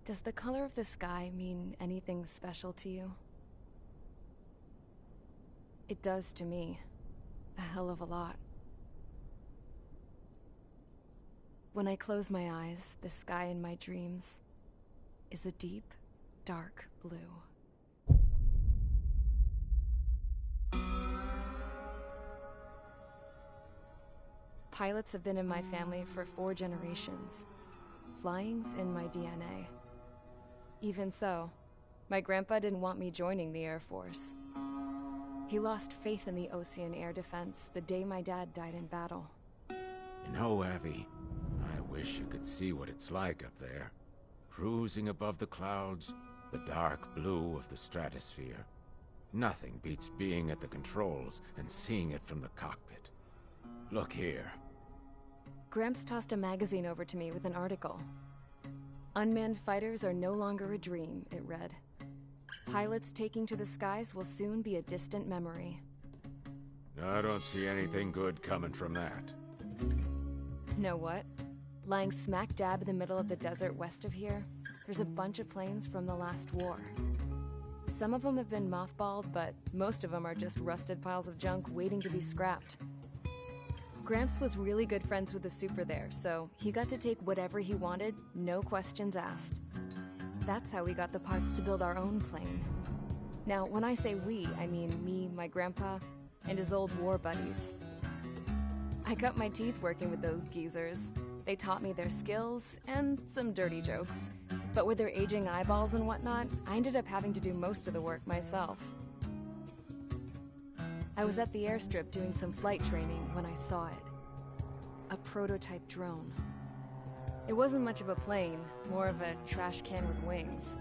Does the color of the sky mean anything special to you? It does to me. A hell of a lot. When I close my eyes, the sky in my dreams is a deep, dark blue. Pilots have been in my family for 4 generations. Flying's in my DNA. Even so, my grandpa didn't want me joining the Air Force. He lost faith in the Ocean Air Defense the day my dad died in battle. You know, Abby, I wish you could see what it's like up there. Cruising above the clouds, the dark blue of the stratosphere. Nothing beats being at the controls and seeing it from the cockpit. Look here. Gramps tossed a magazine over to me with an article. Unmanned fighters are no longer a dream, it read. Pilots taking to the skies will soon be a distant memory. I don't see anything good coming from that. Know what? Lying smack dab in the middle of the desert west of here, there's a bunch of planes from the last war. Some of them have been mothballed, but most of them are just rusted piles of junk waiting to be scrapped. Gramps was really good friends with the super there, so he got to take whatever he wanted, no questions asked. That's how we got the parts to build our own plane. Now, when I say we, I mean me, my grandpa, and his old war buddies. I cut my teeth working with those geezers. They taught me their skills, and some dirty jokes. But with their aging eyeballs and whatnot, I ended up having to do most of the work myself. I was at the airstrip doing some flight training when I saw it. A prototype drone. It wasn't much of a plane, more of a trash can with wings.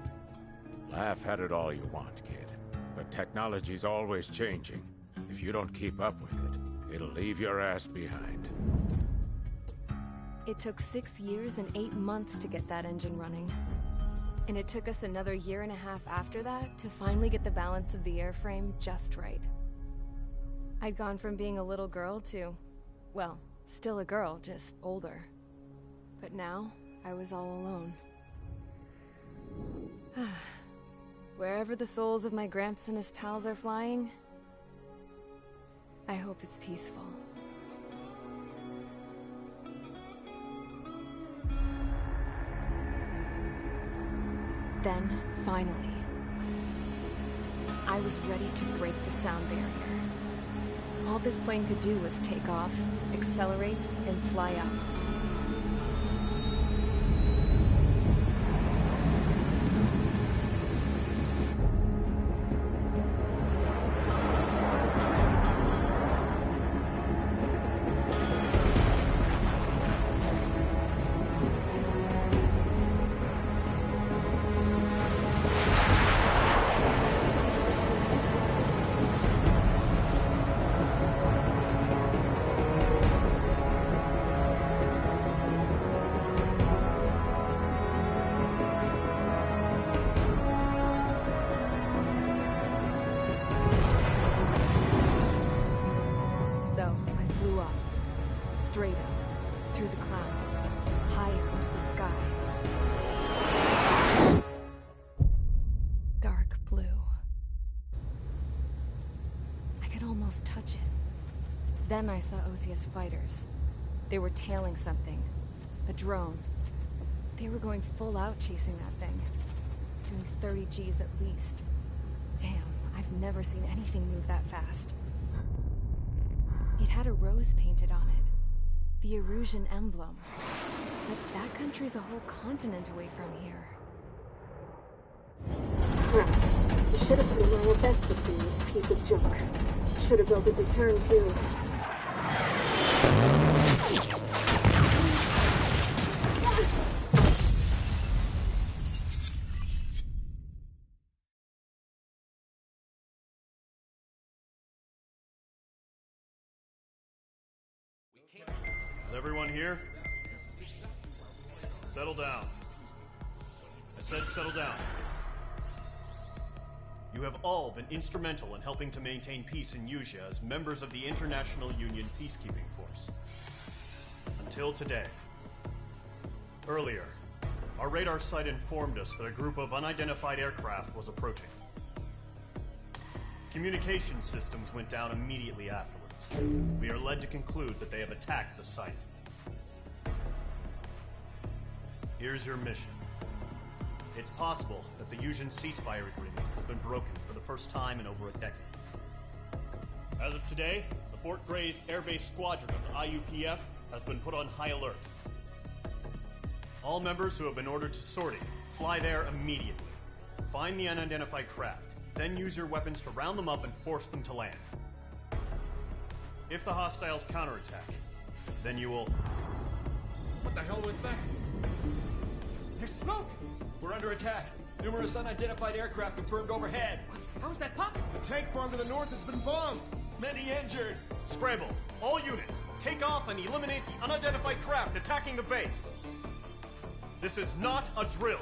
Laugh at it all you want, kid. But technology's always changing. If you don't keep up with it, it'll leave your ass behind. It took 6 years and 8 months to get that engine running. And it took us another 1.5 years after that to finally get the balance of the airframe just right. I'd gone from being a little girl to, well, still a girl, just older. But now, I was all alone. Wherever the souls of my Gramps and his pals are flying, I hope it's peaceful. Then, finally, I was ready to break the sound barrier. All this plane could do was take off, accelerate, and fly up. Straight up, through the clouds, higher into the sky. Dark blue. I could almost touch it. Then I saw Osia's fighters. They were tailing something. A drone. They were going full out chasing that thing. Doing 30 Gs at least. Damn, I've never seen anything move that fast. It had a rose painted on it. The Erusian emblem. But that country's a whole continent away from here. Crap. You should have put a row of extras in this piece of junk. Should have built a return too. Is everyone here? Settle down. I said settle down. You have all been instrumental in helping to maintain peace in Usea as members of the International Union Peacekeeping Force. Until today. Earlier, Our radar site informed us that a group of unidentified aircraft was approaching. Communication systems went down immediately afterwards. We are led to conclude that they have attacked the site. Here's your mission. It's possible that the Yuuzhan ceasefire agreement has been broken for the first time in over a decade. As of today, the Fort Grays Air Base Squadron of the IUPF has been put on high alert. All members who have been ordered to sortie, fly there immediately. Find the unidentified craft, then use your weapons to round them up and force them to land. If the hostiles counterattack, then you will... What the hell was that? There's smoke! We're under attack. Numerous unidentified aircraft confirmed overhead. What? How is that possible? The tank farm to the north has been bombed. Many injured. Scramble! All units, take off and eliminate the unidentified craft attacking the base! This is not a drill!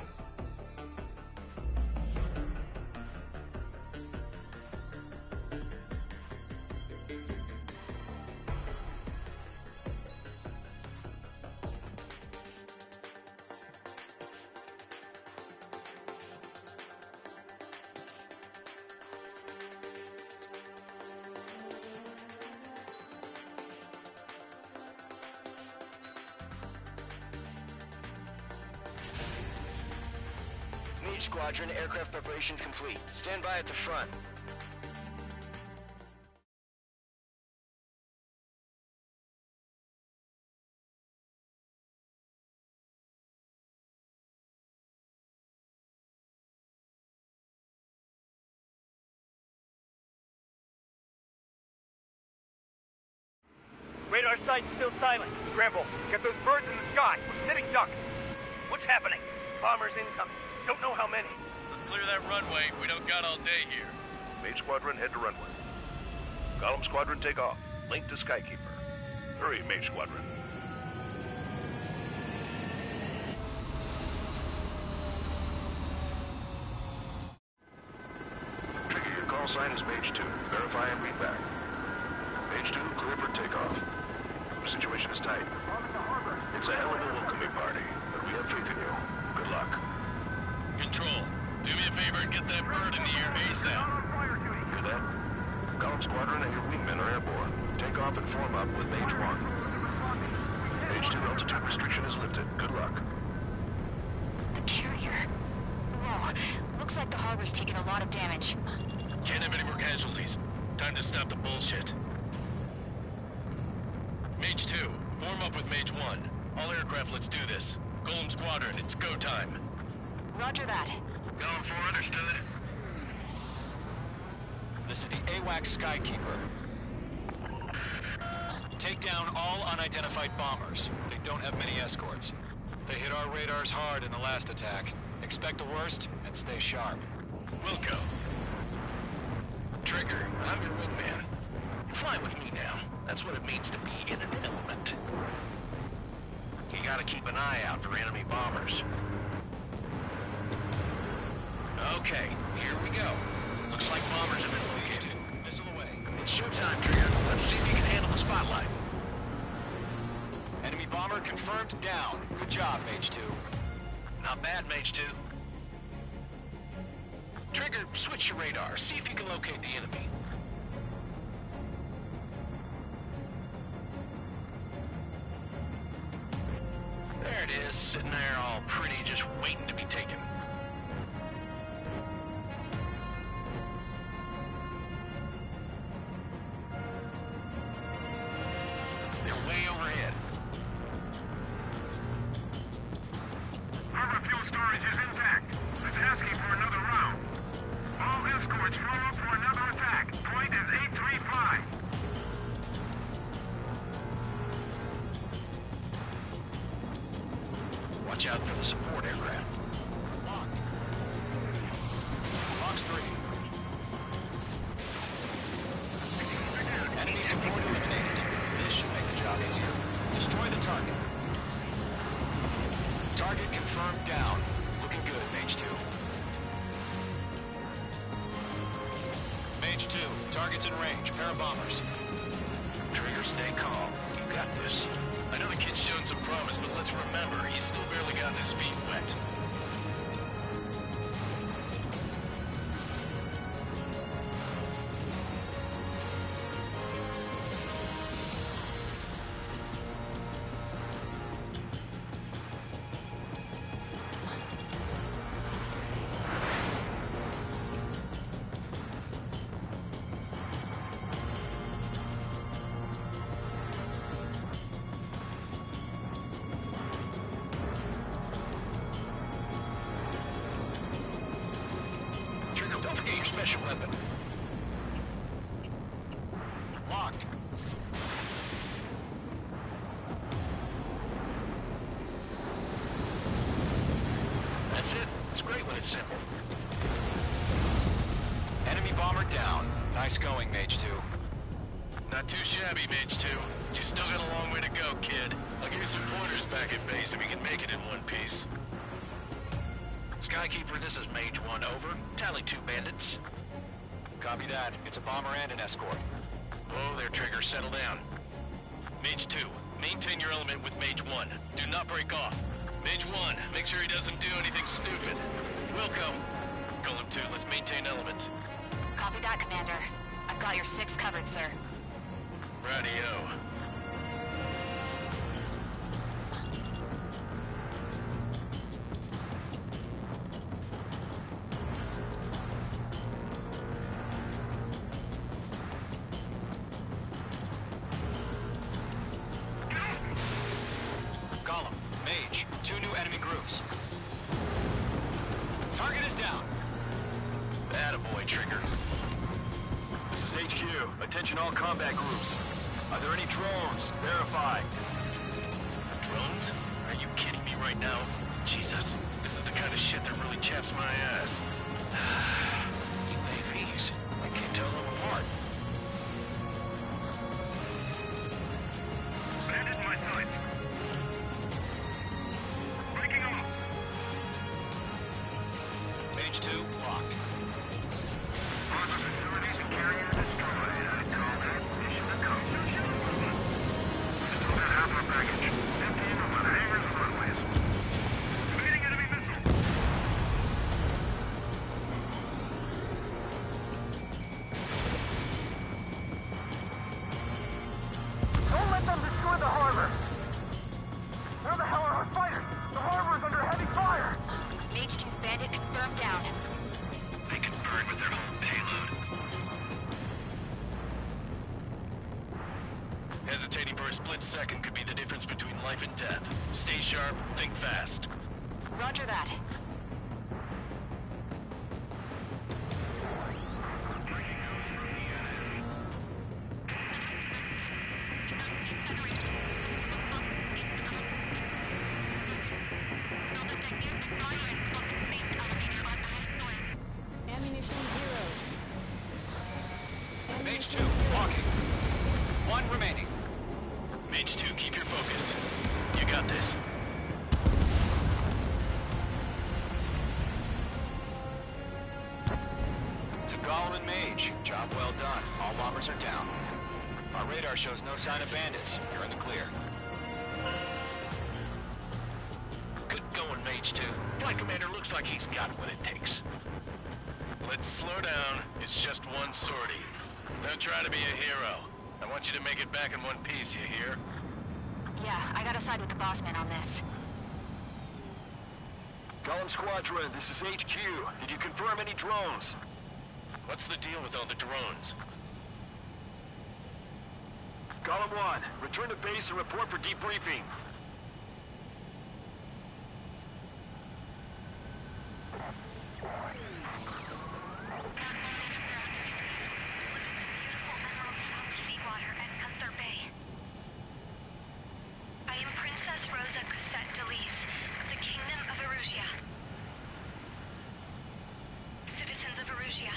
Mage Squadron, aircraft preparations complete. Stand by at the front. Radar site's still silent. Scramble. Get those birds in the sky. We're sitting ducks. What's happening? Bombers incoming. Don't know how many. Let's clear that runway. We don't got all day here. Mage Squadron, head to runway. Column Squadron, take off. Link to Skykeeper. Hurry, Mage Squadron. Trigger, your call sign is Mage 2. Verify and read back. Mage 2, clear for takeoff. The situation is tight. It's a hell of a welcoming party, but we have faith in you. Good luck. Control, do me a favor and get that bird in the air ASAP. Cadet, Column Squadron and your wingmen are airborne. Take off and form up with Mage 1. Mage 2 altitude restriction is lifted. Good luck. The carrier. Whoa. Looks like the harbor's taken a lot of damage. Can't have any more casualties. Time to stop the bullshit. Mage 2, form up with Mage 1. All aircraft, let's do this. Golem Squadron, it's go time. Roger that. Going for understood. This is the AWACS Skykeeper. Take down all unidentified bombers. They don't have many escorts. They hit our radars hard in the last attack. Expect the worst and stay sharp. Wilco. Trigger, I'm your wingman. Fly with me now. That's what it means to be in an element. You gotta keep an eye out for enemy bombers. Okay, here we go. Looks like bombers have been located. Missile away. It's showtime, Trigger. Let's see if you can handle the spotlight. Enemy bomber confirmed down. Good job, Mage 2. Not bad, Mage 2. Trigger, switch your radar. See if you can locate the enemy. There it is, sitting there all pretty, just waiting to be taken. They're way overhead. Harbor fuel storage is intact. It's asking for another round. All escorts form up for another attack. Point is 835. Watch out for the support aircraft. Locked. Fox 3. Enemy support eliminated. This should make the job easier. Destroy the target. Target confirmed down. Looking good, Mage 2. Mage 2, target's in range. Pair of bombers. Trigger, stay calm. You got this. I know the kid's shown some promise, but let's remember, he's still barely gotten his feet wet. Get your special weapon. Locked. That's it. It's great when it's simple. Enemy bomber down. Nice going, Mage 2. Not too shabby, Mage 2. But you still got a long way to go, kid. I'll give you some pointers back at base and we can make it in one piece. Skykeeper, this is Mage 1, over. Tally 2 bandits. Copy that. It's a bomber and an escort. Oh, there, Trigger. Settle down. Mage 2, maintain your element with Mage 1. Do not break off. Mage 1, make sure he doesn't do anything stupid. Wilco. Golem 2, let's maintain element. Copy that, Commander. I've got your 6 covered, sir. Radio. Column, Mage, 2 new enemy groups. Target is down. Attaboy, Trigger. This is HQ. Attention all combat groups. Are there any drones? Verify. Drones? Are you kidding me right now? Jesus, this is the kind of shit that really chaps my ass. UAVs. I can't tell them apart. Bandit in my sights. Breaking off. Mage 2, locked. Harbor facilities and carrier destroyed. I call that mission accomplished. Still got half our baggage. Emptying them on hangars and runways. Meeting enemy missile. Don't let them destroy the harbor! Where the hell are our fighters? The harbor is under heavy fire! Mage 2's bandit confirmed down. They can burn with their whole payload. Hesitating for a split second could be the difference between life and death. Stay sharp, think fast. Roger that. Mage 2, walking. 1 remaining. Mage 2, keep your focus. You got this. To Golem and Mage, job well done. All bombers are down. Our radar shows no sign of bandits. You're in the clear. Good going, Mage 2. Flight Commander looks like he's got what it takes. Let's slow down. It's just one sortie. Don't try to be a hero. I want you to make it back in one piece, you hear? Yeah, I gotta side with the boss man on this. Golem Squadron, this is HQ. Did you confirm any drones? What's the deal with all the drones? Golem 1, return to base and report for debriefing. I am Princess Rosa Cosette Delise of the Kingdom of Erusia. Citizens of Erusia.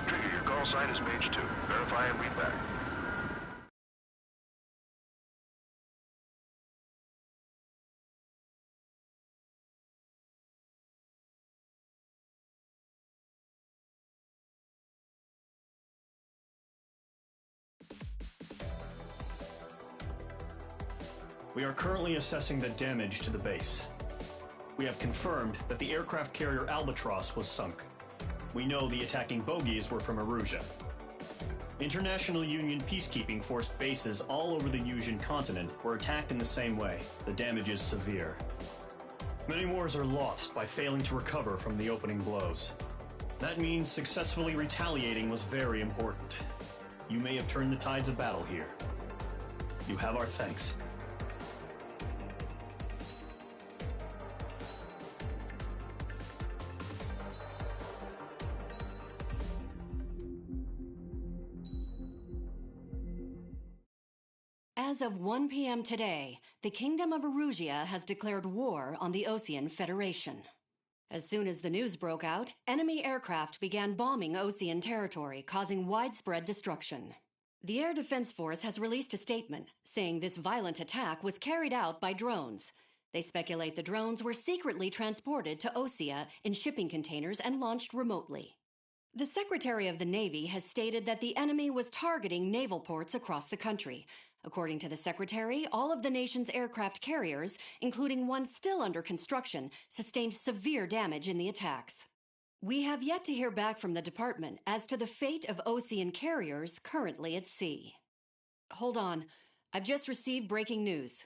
Trigger, your call sign is Mage 2. Verify and read back. We are currently assessing the damage to the base. We have confirmed that the aircraft carrier Albatross was sunk. We know the attacking bogies were from Erusia. International Union peacekeeping force bases all over the Yusian continent were attacked in the same way. The damage is severe. Many wars are lost by failing to recover from the opening blows. That means successfully retaliating was very important. You may have turned the tides of battle here. You have our thanks. As of 1 p.m. today, the Kingdom of Erusia has declared war on the Osean Federation. As soon as the news broke out, enemy aircraft began bombing Osean territory, causing widespread destruction. The Air Defense Force has released a statement saying this violent attack was carried out by drones. They speculate the drones were secretly transported to Osea in shipping containers and launched remotely. The Secretary of the Navy has stated that the enemy was targeting naval ports across the country. According to the Secretary, all of the nation's aircraft carriers, including one still under construction, sustained severe damage in the attacks. We have yet to hear back from the department as to the fate of Osean carriers currently at sea. Hold on. I've just received breaking news.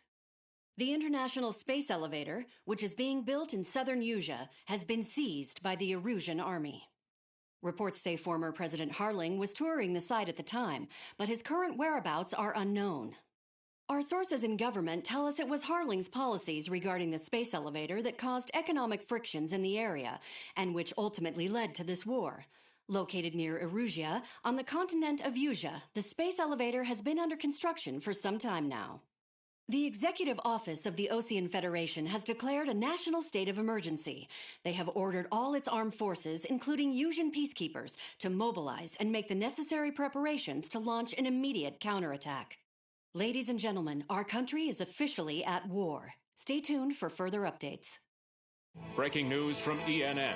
The International Space Elevator, which is being built in southern Usea, has been seized by the Erusian Army. Reports say former President Harling was touring the site at the time, but his current whereabouts are unknown. Our sources in government tell us it was Harling's policies regarding the space elevator that caused economic frictions in the area, and which ultimately led to this war. Located near Erusia, on the continent of Usea, the space elevator has been under construction for some time now. The Executive Office of the Osean Federation has declared a national state of emergency. They have ordered all its armed forces, including Usian peacekeepers, to mobilize and make the necessary preparations to launch an immediate counterattack. Ladies and gentlemen, our country is officially at war. Stay tuned for further updates. Breaking news from ENN.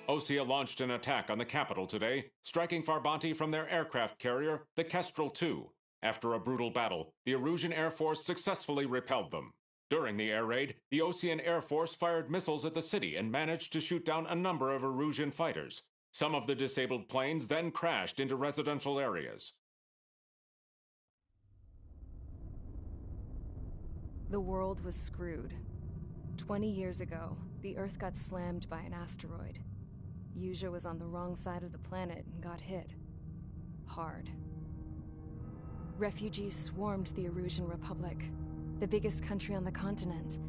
Osea launched an attack on the capital today, striking Farbanti from their aircraft carrier, the Kestrel II. After a brutal battle, the Erusian Air Force successfully repelled them. During the air raid, the Osean Air Force fired missiles at the city and managed to shoot down a number of Erusian fighters. Some of the disabled planes then crashed into residential areas. The world was screwed. 20 years ago, the Earth got slammed by an asteroid. Usea was on the wrong side of the planet and got hit. Hard. Refugees swarmed the Erusian Republic, the biggest country on the continent,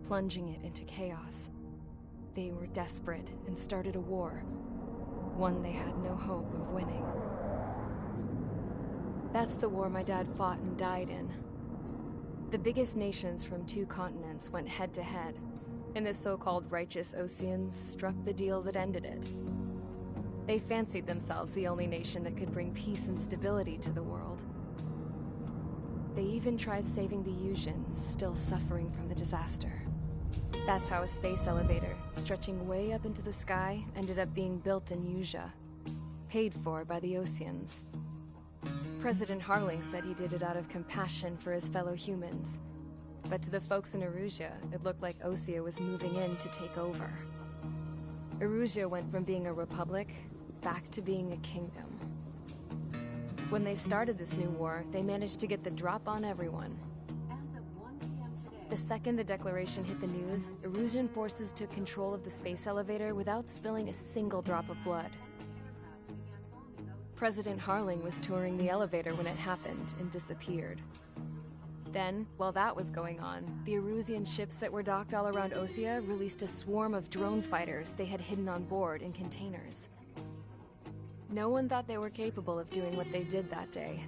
plunging it into chaos. They were desperate and started a war, one they had no hope of winning. That's the war my dad fought and died in. The biggest nations from 2 continents went head-to-head, and the so-called righteous Oseans struck the deal that ended it. They fancied themselves the only nation that could bring peace and stability to the world. They even tried saving the Usians, still suffering from the disaster. That's how a space elevator, stretching way up into the sky, ended up being built in Usea, paid for by the Oseans. President Harling said he did it out of compassion for his fellow humans, but to the folks in Erusia, it looked like Osea was moving in to take over. Erusia went from being a republic back to being a kingdom. When they started this new war, they managed to get the drop on everyone. The second the declaration hit the news, Erusian forces took control of the space elevator without spilling a single drop of blood. President Harling was touring the elevator when it happened and disappeared. Then, while that was going on, the Erusian ships that were docked all around Osea released a swarm of drone fighters they had hidden on board in containers. No one thought they were capable of doing what they did that day.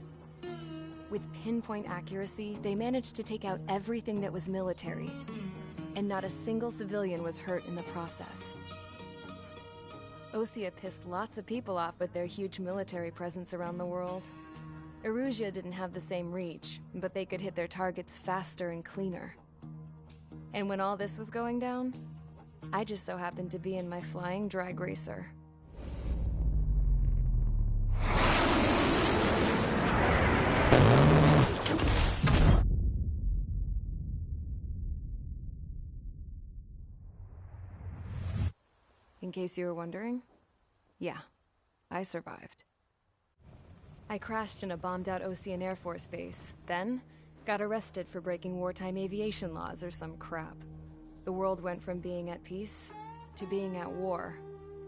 With pinpoint accuracy, they managed to take out everything that was military, and not a single civilian was hurt in the process. Osea pissed lots of people off with their huge military presence around the world. Erusia didn't have the same reach, but they could hit their targets faster and cleaner. And when all this was going down, I just so happened to be in my flying drag racer. In case you were wondering, yeah, I survived. I crashed in a bombed-out Osean Air Force base, then got arrested for breaking wartime aviation laws or some crap. The world went from being at peace to being at war,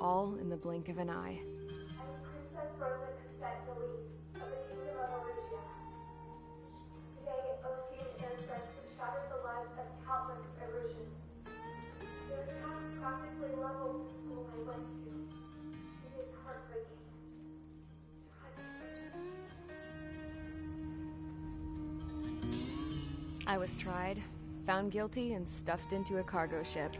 all in the blink of an eye. Princess Rosa Cassette Delise of the Kingdom of Erusia. Today, Osean airstrikes have shattered the lives of countless Erusians. Their attacks practically leveled the school I went to. It is heartbreaking. I was tried, found guilty, and stuffed into a cargo ship.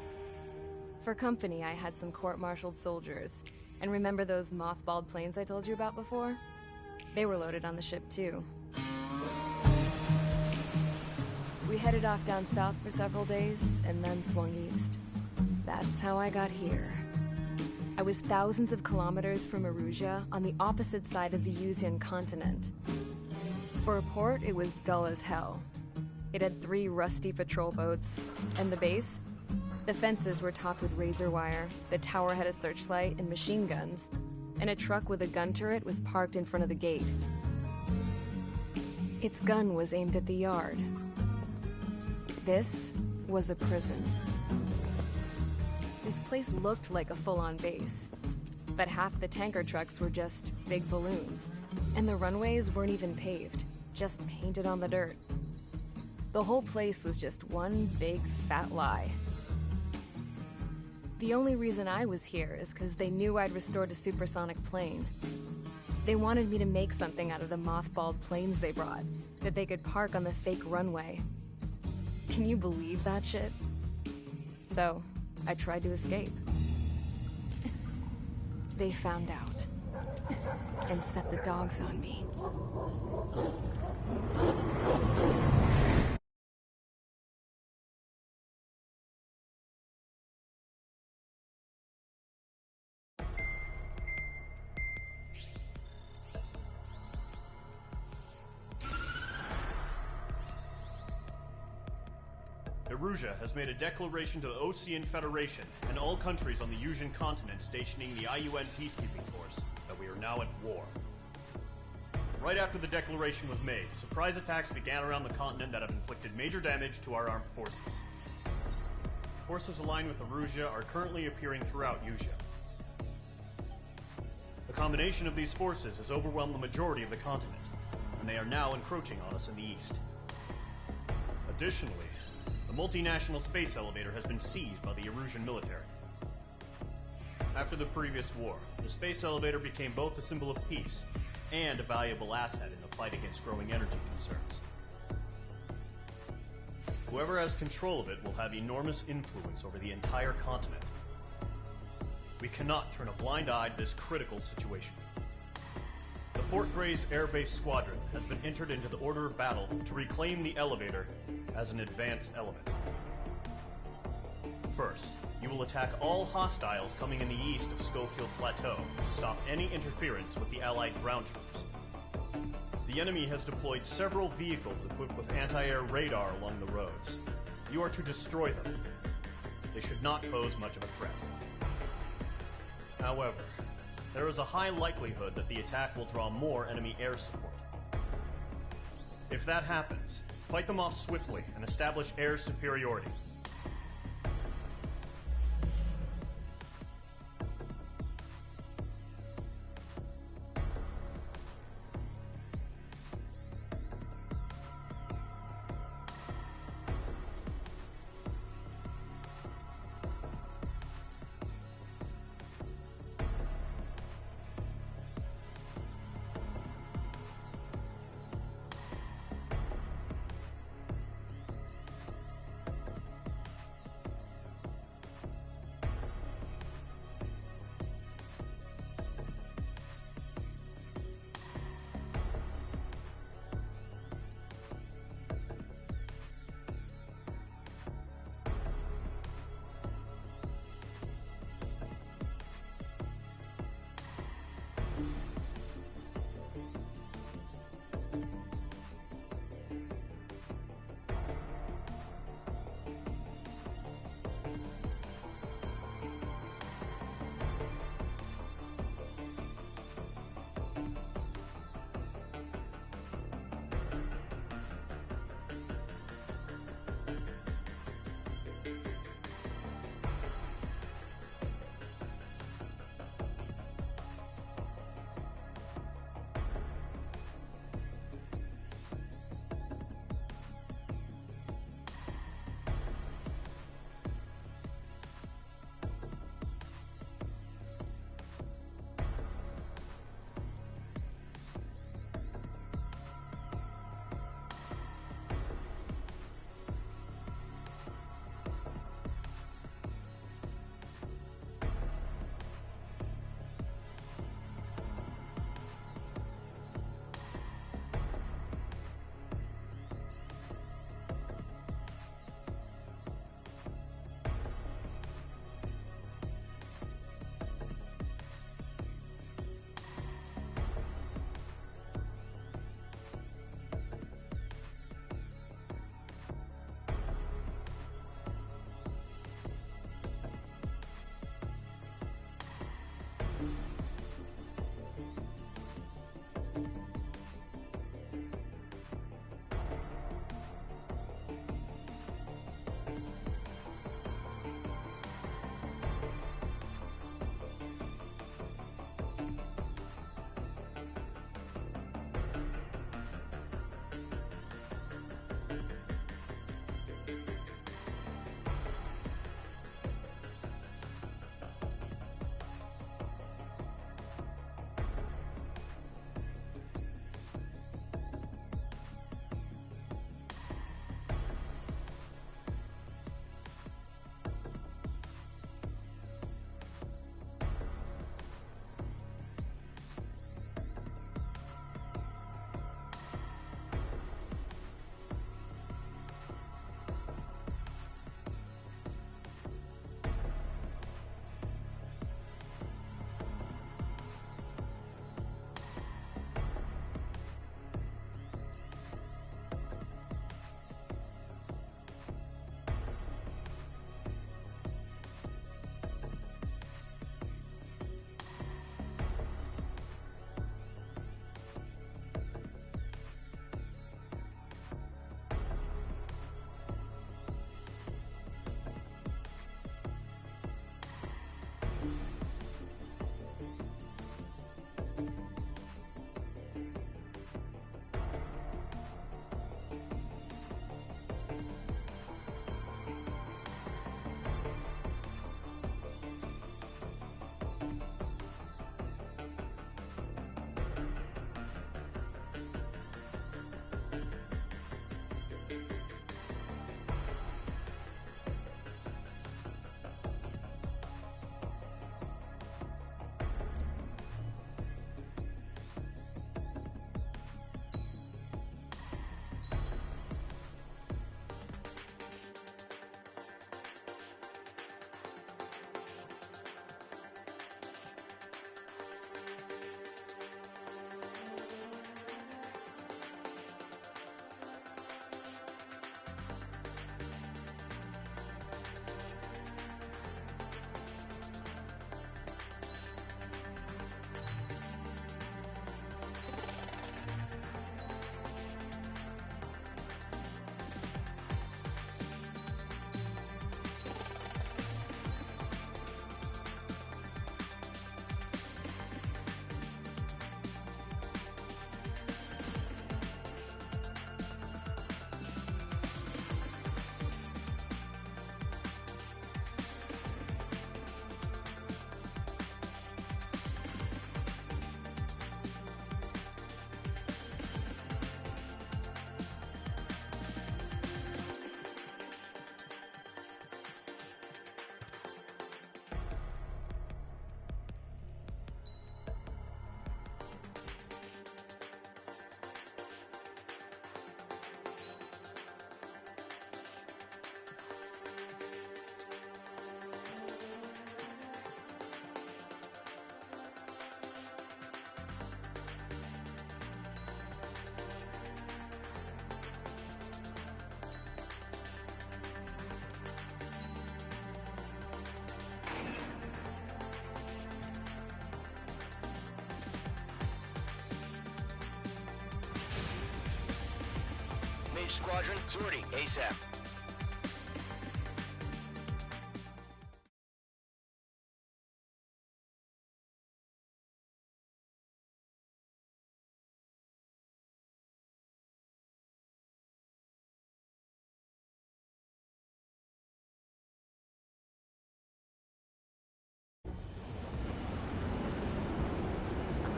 For company, I had some court-martialed soldiers. And remember those mothballed planes I told you about before? They were loaded on the ship, too. We headed off down south for several days, and then swung east. That's how I got here. I was thousands of kilometers from Erusia, on the opposite side of the Yuzian continent. For a port, it was dull as hell. It had 3 rusty patrol boats, and the base? The fences were topped with razor wire, the tower had a searchlight and machine guns, and a truck with a gun turret was parked in front of the gate. Its gun was aimed at the yard. This was a prison. This place looked like a full-on base, but half the tanker trucks were just big balloons, and the runways weren't even paved, just painted on the dirt. The whole place was just one big fat lie. The only reason I was here is because they knew I'd restored a supersonic plane. They wanted me to make something out of the mothballed planes they brought, that they could park on the fake runway. Can you believe that shit? So, I tried to escape. They found out, and set the dogs on me. Erusia has made a declaration to the Ocean Federation and all countries on the Yuzian continent stationing the IUN peacekeeping force that we are now at war. Right after the declaration was made, surprise attacks began around the continent that have inflicted major damage to our armed forces. Forces aligned with Erusia are currently appearing throughout Yusia. The combination of these forces has overwhelmed the majority of the continent, and they are now encroaching on us in the east. Additionally, the multinational space elevator has been seized by the Erusian military. After the previous war, the space elevator became both a symbol of peace and a valuable asset in the fight against growing energy concerns. Whoever has control of it will have enormous influence over the entire continent. We cannot turn a blind eye to this critical situation. The Fort Gray's Air Base Squadron has been entered into the order of battle to reclaim the elevator as an advance element. First, you will attack all hostiles coming in the east of Schofield Plateau to stop any interference with the Allied ground troops. The enemy has deployed several vehicles equipped with anti-air radar along the roads. You are to destroy them. They should not pose much of a threat. However, there is a high likelihood that the attack will draw more enemy air support. If that happens, fight them off swiftly and establish air superiority. H Squadron, sortie ASAP.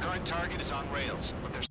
Current target is on rails, but there's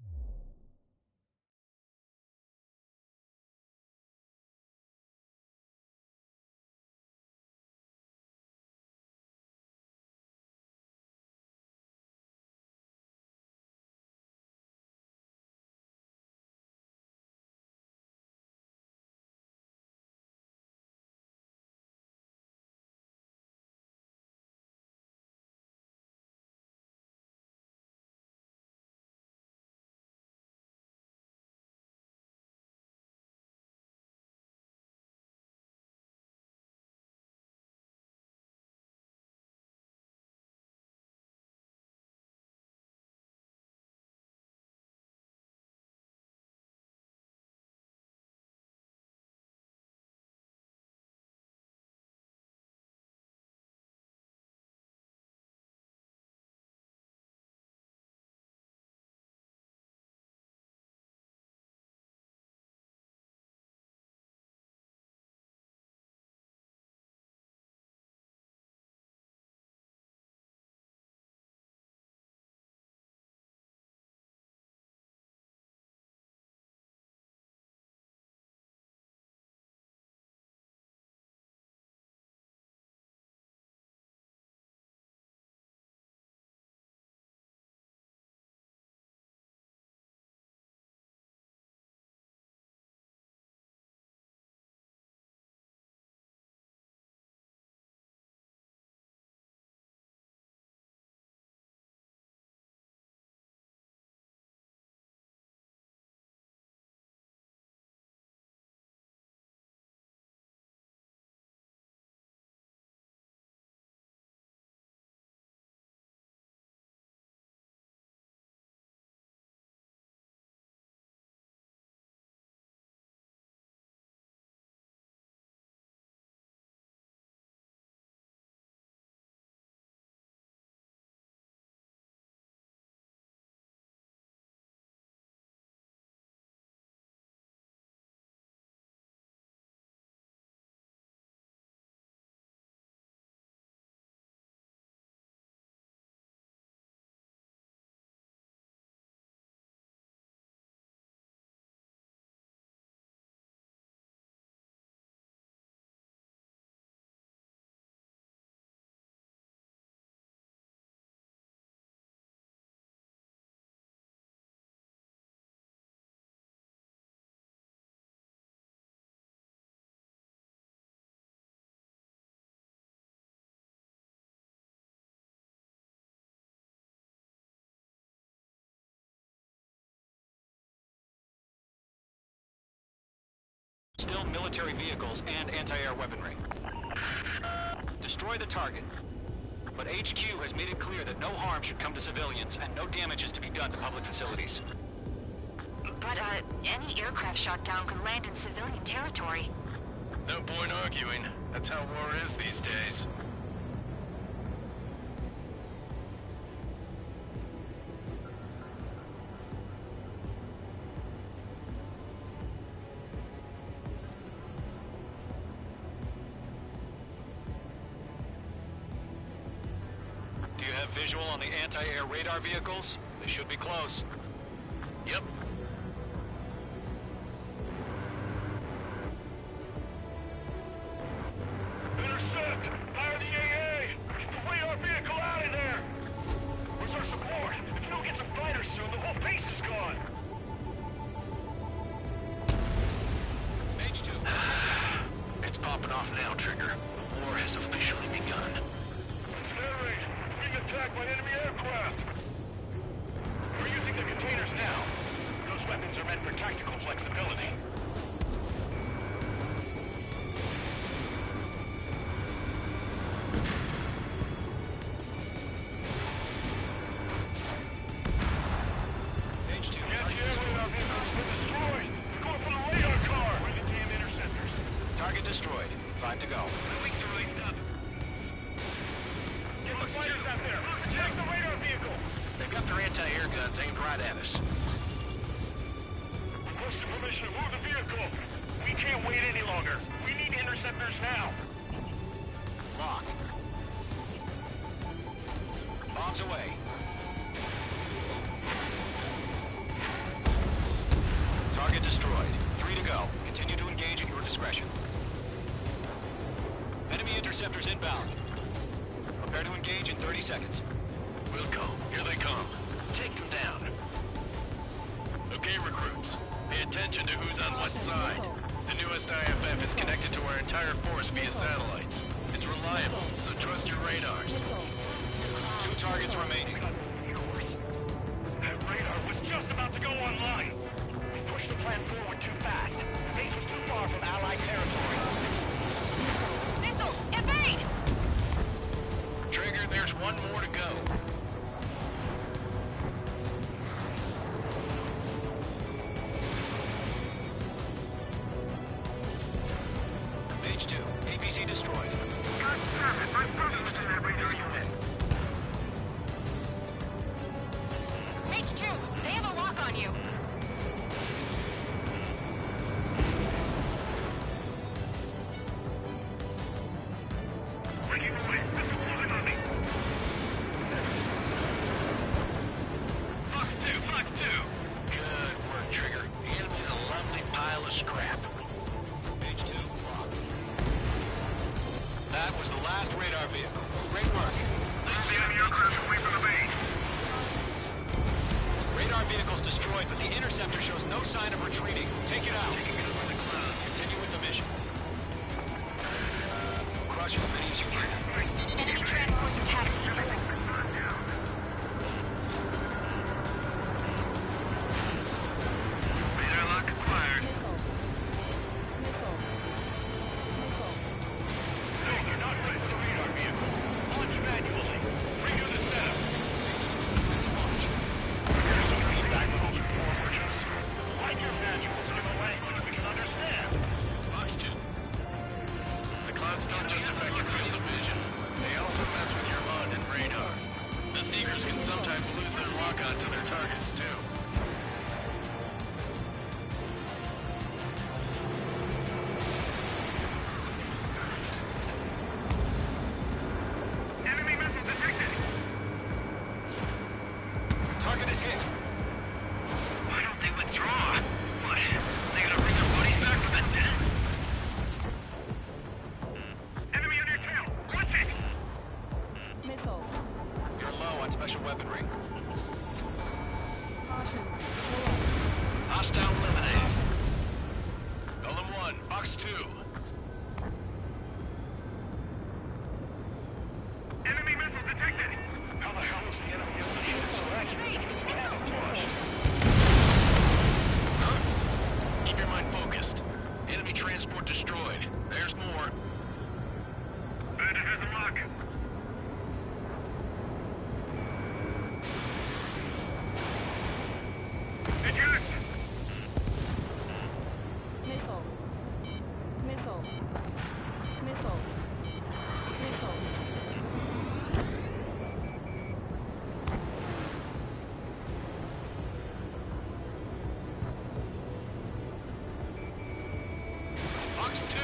still military vehicles and anti-air weaponry. Destroy the target. But HQ has made it clear that no harm should come to civilians and no damage is to be done to public facilities. But, any aircraft shot down could land in civilian territory. No point arguing. That's how war is these days. Do you have visual on the anti-air radar vehicles? They should be close. Yep. Intercept! Fire the AA! Get the radar vehicle out of there! Where's our support? If you don't get some fighters soon, the whole base is gone! Mage 2. It's popping off now, Trigger. The war has officially begun. Let's narrate. Being attacked by enemy aircraft! We're using the containers now. Those weapons are meant for tactical flexibility. Mage 2. Anti-air radar vehicle's been destroyed! They're going for the radar car! go. Get the fighters out there! Check the radar vehicle! They've got their anti-air guns aimed right at us. Requesting permission to move the vehicle! We can't wait any longer! We need interceptors now! Locked. Bombs away. Target destroyed. 3 to go. Continue to engage at your discretion. Enemy interceptors inbound. Prepare to engage in 30 seconds. Wilco, here they come. Take them down. Okay, recruits. Pay attention to who's on what side. The newest IFF is connected to our entire force via satellites. It's reliable, so trust your radars. 2 targets remaining. That radar was just about to go online! We pushed the plan forward too fast. The base was too far from Allied territory. Missile! Evade! Trigger, there's one more to go. H2, APC destroyed. God damn it, my brother was in that radio Missile unit. hit. H2, they have a lock on you. Breaking away. Missile closing on me. Fox 2! Good work, Trigger. The enemy's a lovely pile of scrap. H2 locked. That was the last radar vehicle. Great work. All the enemy aircraft away from the base. Radar vehicle's destroyed, but the interceptor shows no sign of retreating. Take it out. Continue with the mission. Crush as many as you can. Enemy transports are taxiing. Radar lock acquired. No, they're not ready for the radar vehicle. Launch manually. Redo the setup. Missile launch. Here's some feedback from the forward. Write your manuals in a language we can understand. Fox 2. The clouds don't just affect your field of vision. They also mess with your HUD and radar. The Seekers can sometimes lose their lock-on to their targets, too. Enemy missile detected. Target is hit. Why don't they withdraw? What? They gonna bring their buddies back from the dead? Enemy on your tail. Watch it. You're low on special weaponry. Hostile eliminated. Golem 1, Fox 2. Enemy missile detected. How the hell is the enemy eliminated so accurately? What happened to us? Huh? Keep your mind focused. Enemy transport destroyed. There's more. Bandit has a lock. Eject. Fox 2.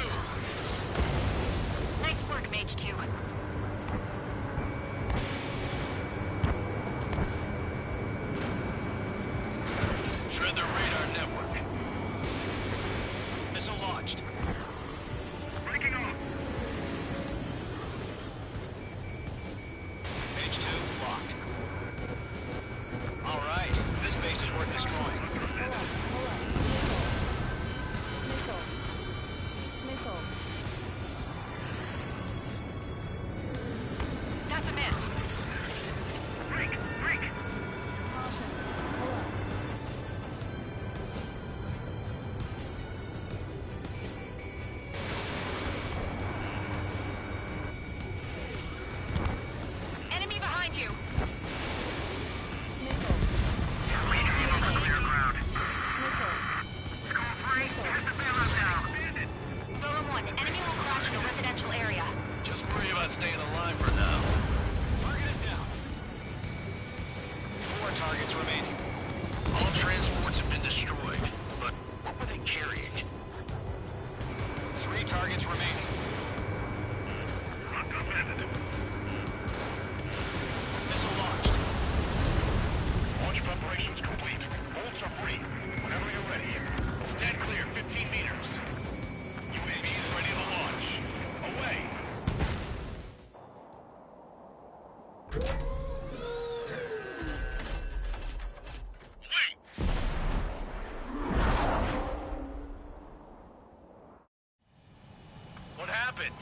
Nice work, Mage 2. Shred their radar network. Missile launched. Breaking off. H2 locked. All right, this base is worth destroying. That's a miss. Break. Break. seconds remaining. Missile launched. Launch preparations complete. Bolts are free. Whenever you're ready. Stand clear, 15 meters. UAV is ready to launch. Away. What happened?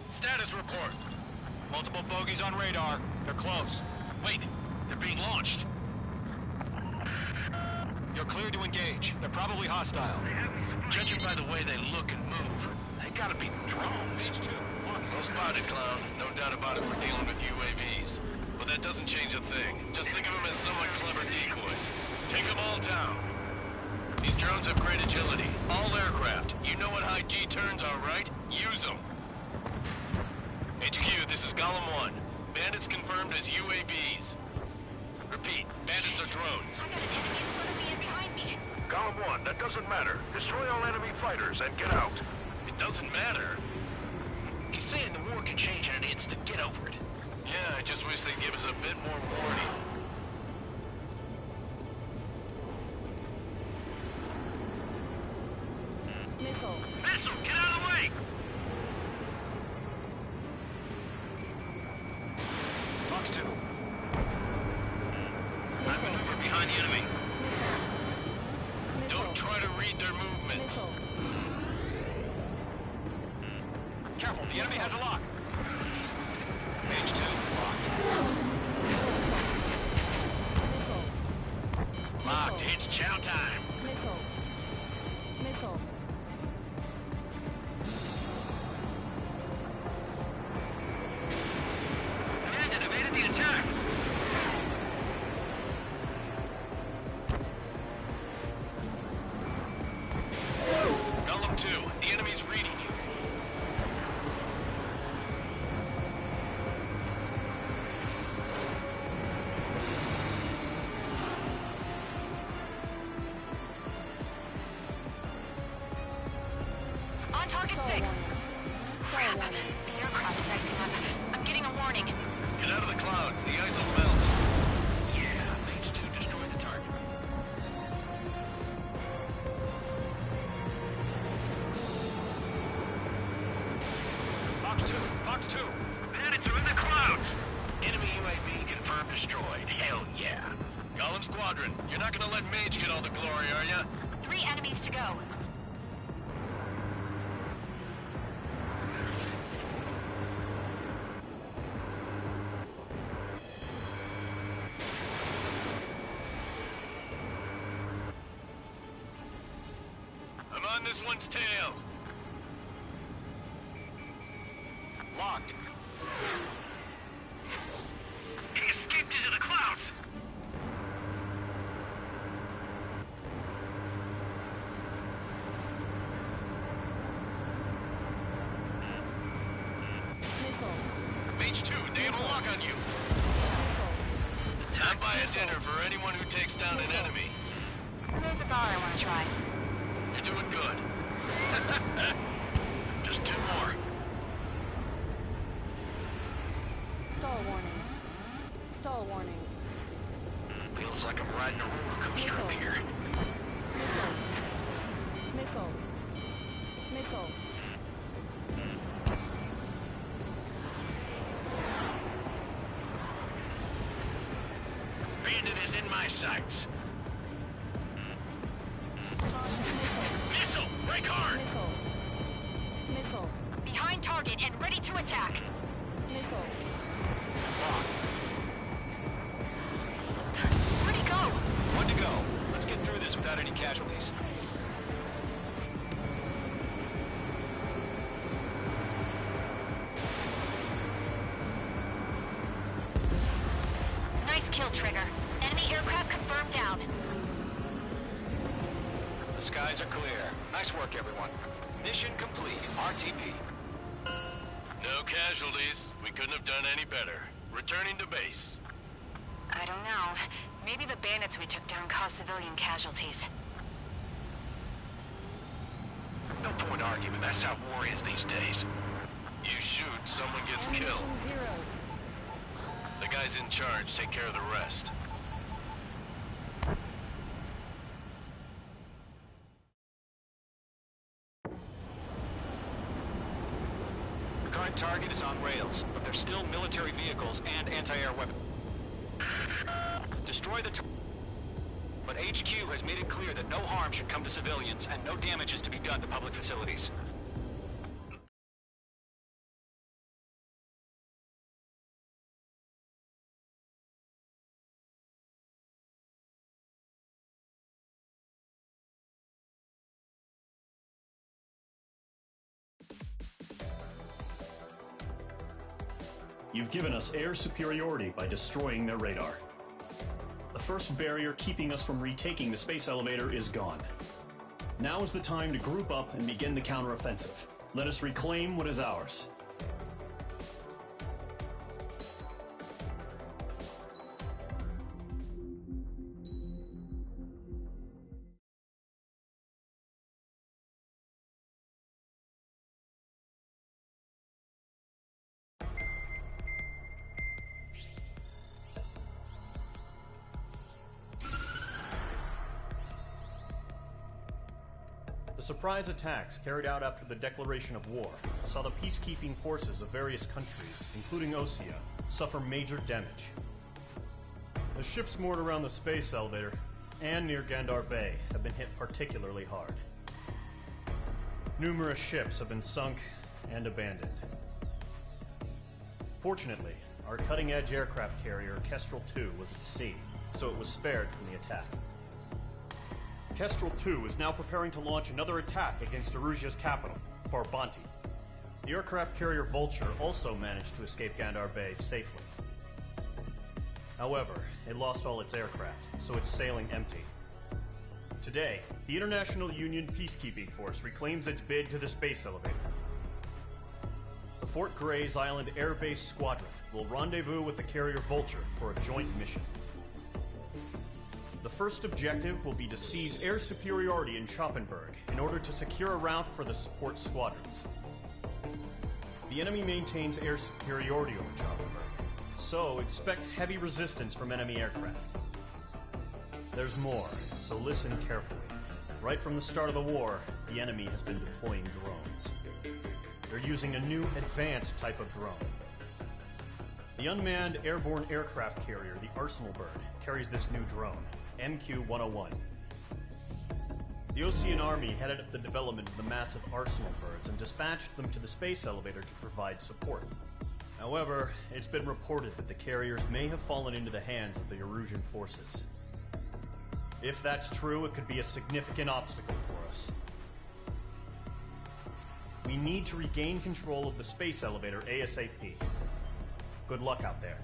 Status report. Multiple bogeys on radar. They're close. Wait, they're being launched. You're cleared to engage. They're probably hostile. Judging by the way they look and move, they gotta be drones. H2, walking. Well spotted, Clown. No doubt about it for dealing with UAVs. But that doesn't change a thing. Just think of them as somewhat clever decoys. Take them all down. These drones have great agility. All aircraft. You know what high G turns are, right? Use them. HQ, this is Golem 1. Bandits confirmed as UAVs. Repeat, bandits are drones. I got an enemy in front of me and behind me. Golem 1, that doesn't matter. Destroy all enemy fighters and get out. It doesn't matter. He's saying the war can change in an instant. Get over it. Yeah, I just wish they'd give us a bit more warning. Missile. Missile, get out of the way! Fox 2. I maneuver behind the enemy. Don't try to read their movements. Careful, the enemy has a lock. H2, locked. Locked, it's chow time. Missile. Missile. Command evaded the attack. Golem 2, the enemy's reading you. On target 6. Crap. The aircraft is icing up. I'm getting a warning. Get out of the clouds, the ice will melt. Yeah, Mage 2 destroy the target. Fox 2, Fox 2. Bandits are in the clouds. Enemy UAV confirmed destroyed. Hell yeah. Golem Squadron, you're not gonna let Mage get all the glory, are ya? 3 enemies to go. I'm on this one's tail. Locked. He escaped into the clouds. Mage 2, they have a lock on you. I'm buying dinner for anyone who takes down an enemy. There's a bar I want to try. You're doing good. Just 2 more. Stall warning. Stall warning. Feels like I'm riding a roller coaster up here. Missile. Missile. Bandit is in my sights. Missile! Break hard! Missile. Missile. Behind target and ready to attack. Missile. Locked. Where'd he go? 1 to go. Let's get through this without any casualties. Nice kill, Trigger. Enemy aircraft confirmed down. The skies are clear. Nice work, everyone. Mission complete. RTB. No casualties. We couldn't have done any better. Returning to base. I don't know. Maybe the bandits we took down caused civilian casualties. No point arguing That's how war is these days. You shoot, someone gets killed. The guys in charge take care of the rest. The current target is on rails, but there's still military vehicles and anti-air weapons. Destroy the but HQ has made it clear that no harm should come to civilians and no damage is to be done to public facilities. You've given us air superiority by destroying their radar. The first barrier keeping us from retaking the space elevator is gone. Now is the time to group up and begin the counteroffensive. Let us reclaim what is ours. The surprise attacks carried out after the declaration of war saw the peacekeeping forces of various countries, including Osea, suffer major damage. The ships moored around the space elevator and near Gandar Bay have been hit particularly hard. Numerous ships have been sunk and abandoned. Fortunately, our cutting-edge aircraft carrier, Kestrel 2, was at sea, so it was spared from the attack. Kestrel 2 is now preparing to launch another attack against Erusia's capital, Farbanti. The aircraft carrier Vulture also managed to escape Gandar Bay safely. However, it lost all its aircraft, so it's sailing empty. Today, the International Union Peacekeeping Force reclaims its bid to the space elevator. The Fort Gray's Island Air Base Squadron will rendezvous with the carrier Vulture for a joint mission. The first objective will be to seize air superiority in Schoppenberg in order to secure a route for the support squadrons. The enemy maintains air superiority over Schoppenberg, so expect heavy resistance from enemy aircraft. There's more, so listen carefully. Right from the start of the war, the enemy has been deploying drones. They're using a new advanced type of drone. The unmanned airborne aircraft carrier, the Arsenal Bird, carries this new drone, MQ-101. The Osean Army headed up the development of the massive Arsenal Birds and dispatched them to the space elevator to provide support. However, it's been reported that the carriers may have fallen into the hands of the Erusian forces. If that's true, it could be a significant obstacle for us. We need to regain control of the space elevator ASAP. Good luck out there.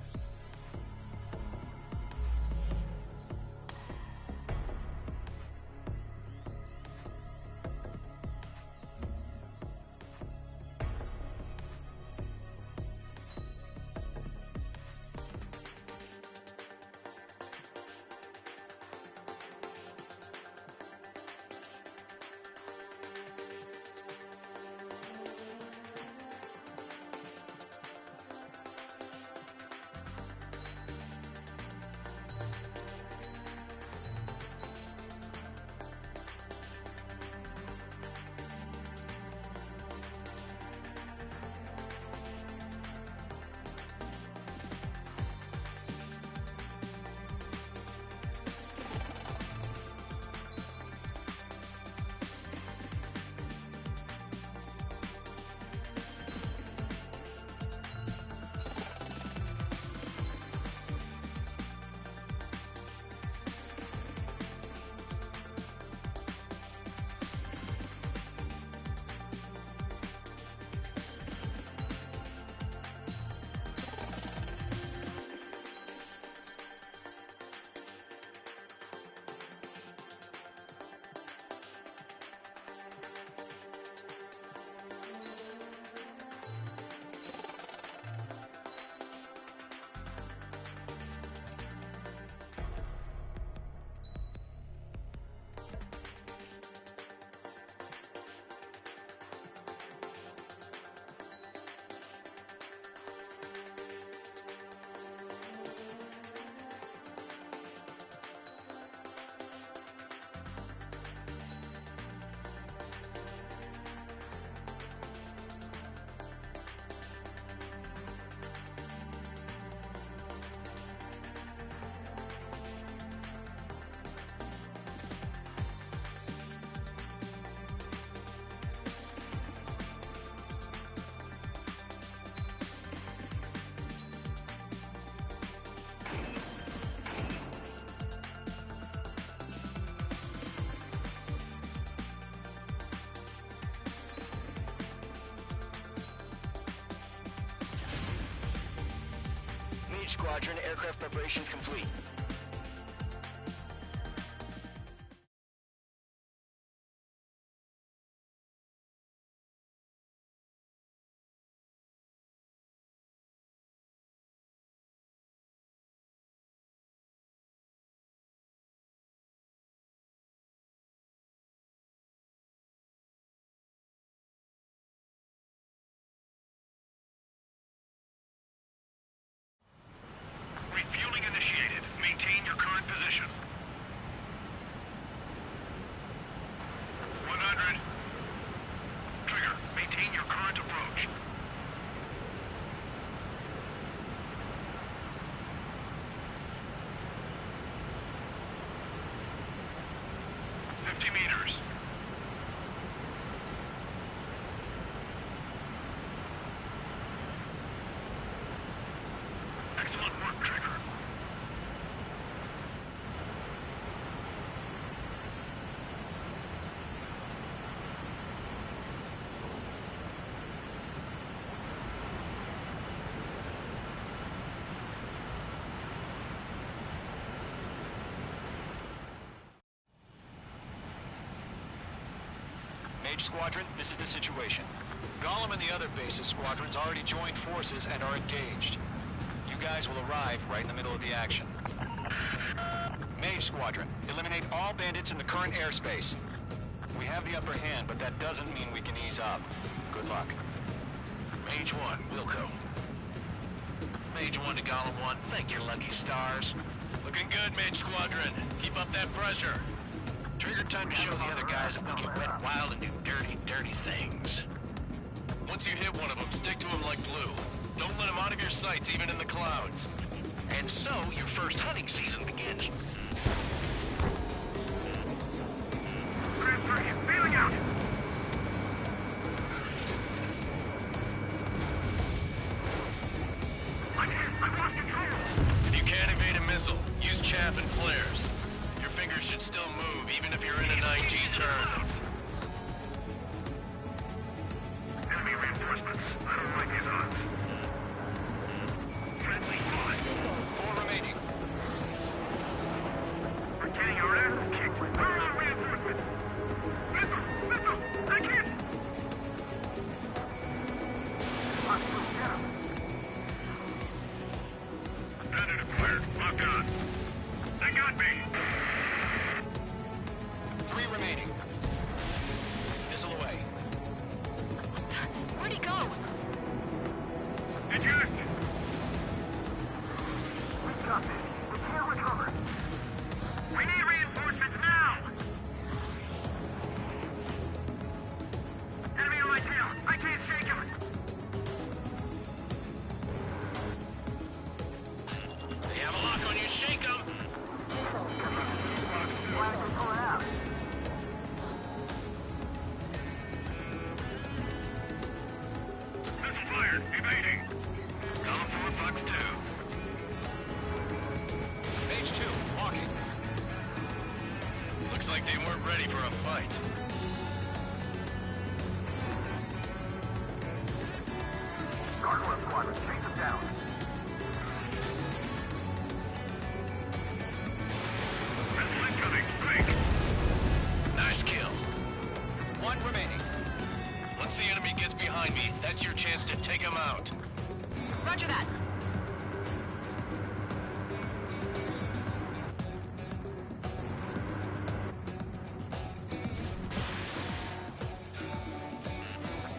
Mage Squadron, aircraft preparations complete. Refueling initiated. Maintain your current position. 100. Trigger, maintain your current approach. 50 meters. Excellent work, Trigger. Mage Squadron, this is the situation. Gollum and the other bases squadrons already joined forces and are engaged. You guys will arrive right in the middle of the action. Mage Squadron, eliminate all bandits in the current airspace. We have the upper hand, but that doesn't mean we can ease up. Good luck. Mage 1, Wilco. Mage 1 to Gollum 1, thank your lucky stars. Looking good, Mage Squadron. Keep up that pressure. Trigger time to show the other guys that we can wet wild and do dirty, dirty things. Once you hit one of them, stick to him like glue. Don't let him out of your sights, even in the clouds. And so, your first hunting season begins. Transfer, feeling out. I've lost control. If you can't evade a missile, use chaff and flares. Your fingers should still move, even if you're in a 9G turn. Enemy reinforcements. I don't like these odds. Friendly spot. 4 remaining. We're getting our asses kicked. Where are reinforcements? Missile! I can't! Bandit acquired. Locked on. They got me! 3 remaining. Missile away. Where'd he go? Eject! We got this. We can't recover. We need reinforcements now! Enemy on my tail. I can't shake him. They have a lock on you, shake 'em! Why did they pull it out? Missile fired. Evading. Column 4, Fox 2. Mage 2, walking. Looks like they weren't ready for a fight. Gargoyle squadron, chase them down. Missile incoming. Quick! Nice kill. 1 remaining. Once the enemy gets behind me, that's your chance to take him out. Roger that.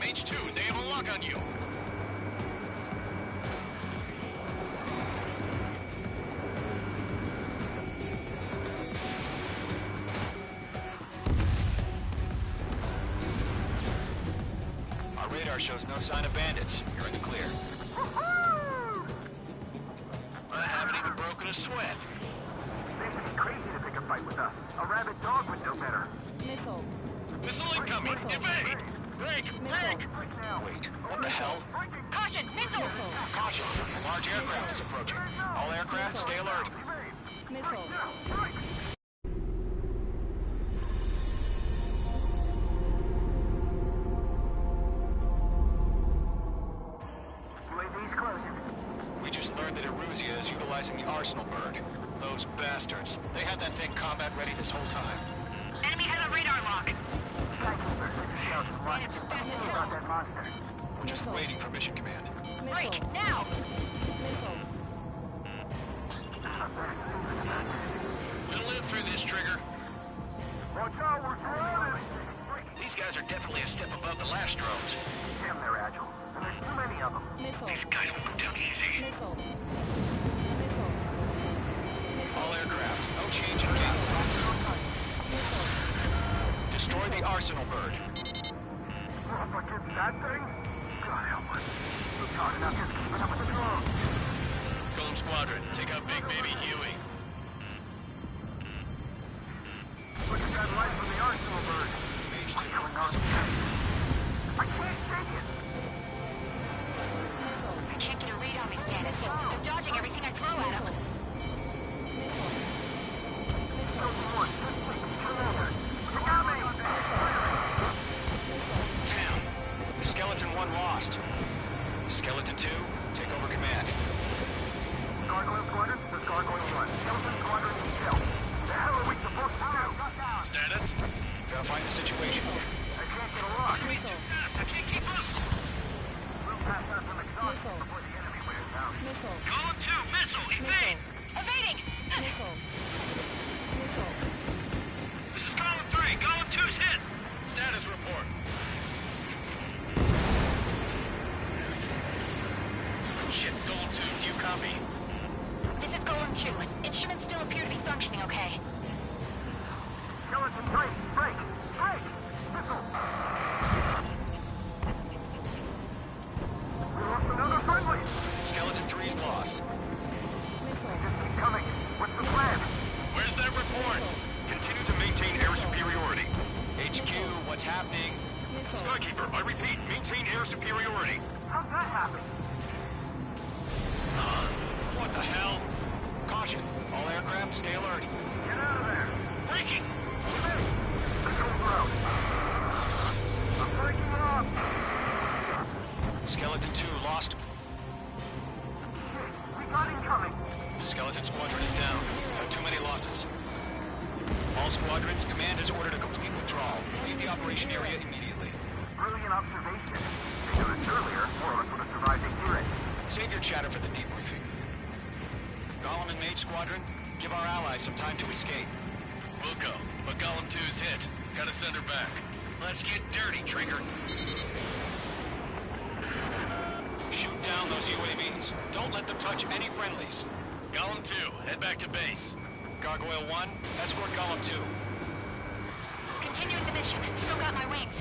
Mage 2, they have a lock on you. Our radar shows no sign of bandits. You're in the clear. I haven't even broken a sweat. Seems to be crazy to pick a fight with us. A rabid dog would know better. Missile. Missile incoming! Evade! Break! Break! Wait, what the hell? Caution! Missile! Caution! A large aircraft is approaching. All aircraft, stay alert. Missile. UAV's closing. We just learned that Eruzia is neutralizing the Arsenal bird. Those bastards. They had that thing combat ready this whole time. Enemy has a radar lock. We're just waiting for mission command. Break, now! We'll live through this, Trigger. Watch out, we're surrounded! These guys are definitely a step above the last drones. Damn, they're agile. And there's too many of them. These guys will go down easy. All aircraft, no change in gate. Destroy the Arsenal bird. If I get that thing? God help us. We're not enough just keeping up with the drone. Golem Squadron, take out Big Baby Huey. Look at that light from the Arsenal bird. Mage 2, I can't take it. I can't get a read on these bandits. They're dodging everything I throw at them. Down. Skeleton 1 lost. Skeleton 2, take over command. Gargoyle Squadron, this is Gargoyle 1. Skeleton Squadron in kill. The hell are we supposed to do? Status? Verifying the situation. I can't get a lock. I can't keep up. We'll pass out some exhaustion before the enemy wears down. Column 2, missile, evade! Evading! This is Column 3, Column 2's hit! Status report. Shit, Column 2, do you copy? This is Golem 2. Instruments still appear to be functioning okay. Skeleton, break! Break! Break! Missile! We lost another friendly! Skeleton 3's lost. Just keep coming. What's the plan? Where's that report? Continue to maintain air superiority. HQ, what's happening? Skykeeper, I repeat, maintain air superiority. How'd that happen? What the hell? Caution. All aircraft, stay alert. Get out of there! Breaking! Control ground. I'm breaking off! Skeleton 2 lost. We got incoming! Skeleton Squadron is down. We've had too many losses. All squadrons, command has ordered a complete withdrawal. Leave the operation area immediately. Brilliant observation. If they did it earlier, more of us would have survived to hear it. Save your chatter for the debriefing. Golem and Mage Squadron, give our allies some time to escape. We'll go, but Column 2's hit. Gotta send her back. Let's get dirty, Trigger. Shoot down those UAVs. Don't let them touch any friendlies. Column 2, head back to base. Gargoyle 1, escort Golem 2. Continuing the mission. Still got my wings.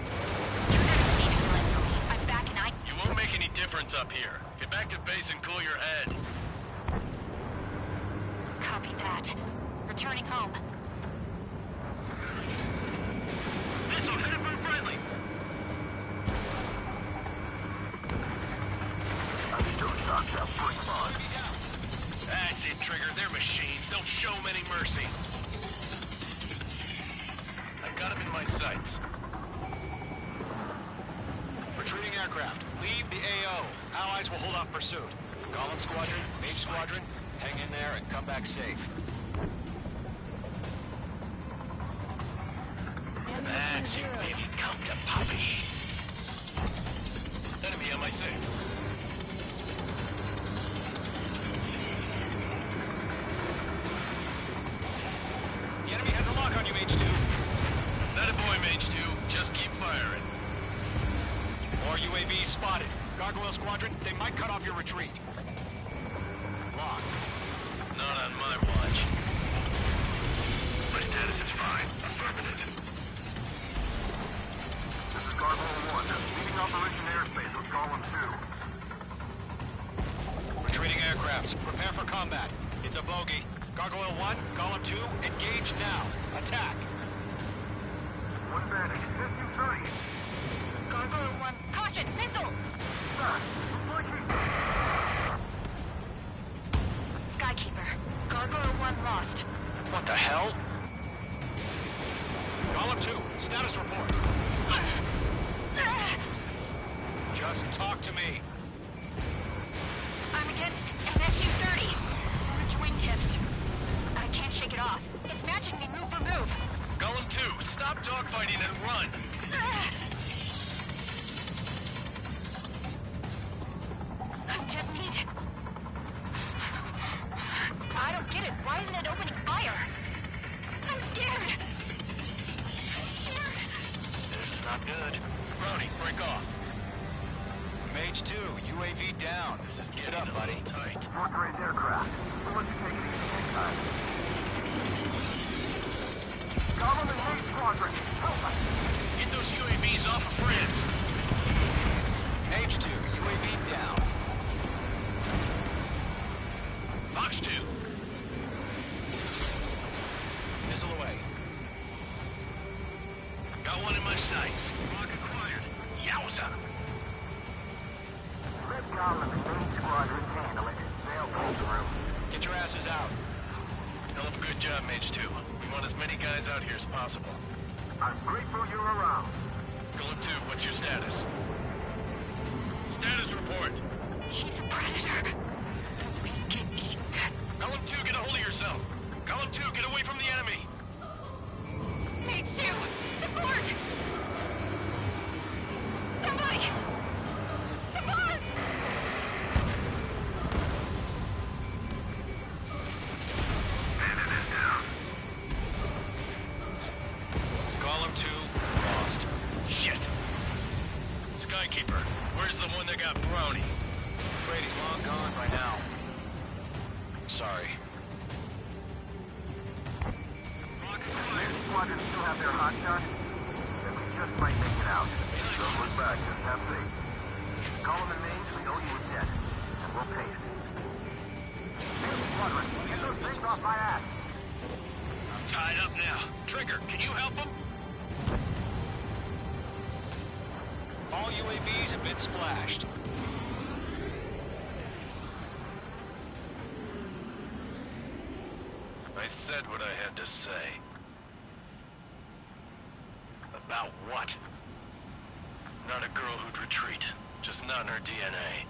You're never leaving the for me. I'm back and I... You won't make any difference up here. Get back to base and cool your head. Copy that. Returning home. Missile headed for friendly. I'm still shocked up. Bring them on. That's it, Trigger. They're machines. Don't show them any mercy. I've got them in my sights. Retreating aircraft, leave the AO. Allies will hold off pursuit. Golem Squadron, Mage Squadron, hang in there and come back safe. That's it, baby. Come to Poppy. Enemy on my safe. The enemy has a lock on you, Mage 2. That a boy, Mage 2. Just keep firing. More UAVs spotted. Gargoyle Squadron, they might cut off your retreat. Locked. Not on my watch. My status is fine. Affirmative. This is Gargoyle 1. Leading Operation Airspace with Golem 2. Retreating aircrafts, prepare for combat. It's a bogey. Gargoyle 1, Golem 2, engage now. Attack. One bandit. 1530. Gargoyle 1. Caution! Missile! Skykeeper. Gargoyle 1 lost. What the hell? Golem 2, status report. Just talk to me. I'm against an SU-30. Good. Brody, break off. Mage 2, UAV down. This is Keep it up, buddy. Tight. Fort Gray's aircraft. We'll let you take it easy next time. Gollum and Mage Squadron, help us! Get those UAVs off of France. Mage 2, UAV down. Fox 2. Missile away. Got one in my sights. Rock acquired. Yowza! Let Gollum and Mage Squadron handle it. They'll pull through. Get your asses out. Hell of a good job, Mage 2. We want as many guys out here as possible. I'm grateful you're around. Golem 2, what's your status? Status report. He's a predator. We get eaten. Golem 2, get a hold of yourself. Golem 2, get away from the enemy. Mage 2, support! Somebody! Support! Bandit is down. Golem 2, lost. Shit. Skykeeper, where's the one that got Brownie? Afraid he's long gone by now. Sorry. Mage Squadron still have their hot shot? Then we just might make it out. Don't look back, just have faith. Gollum and Mage, we owe you a debt. And we'll pay it. Mage Squadron, get those things off my ass! I'm tied up now. Trigger, can you help him? All UAVs have been splashed. I said what I had to say. About what? Not a girl who'd retreat. Just not in her DNA.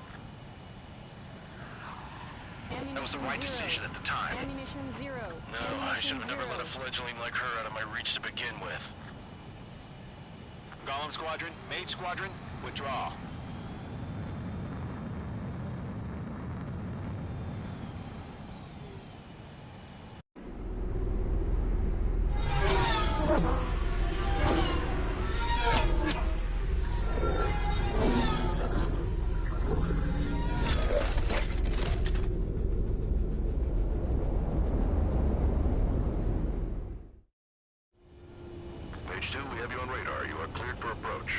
That was the right decision at the time. Ammunition 0. No, I should have never let a fledgling like her out of my reach to begin with. Golem Squadron, Mage Squadron, withdraw. Mage 2, we have you on radar. You are cleared for approach.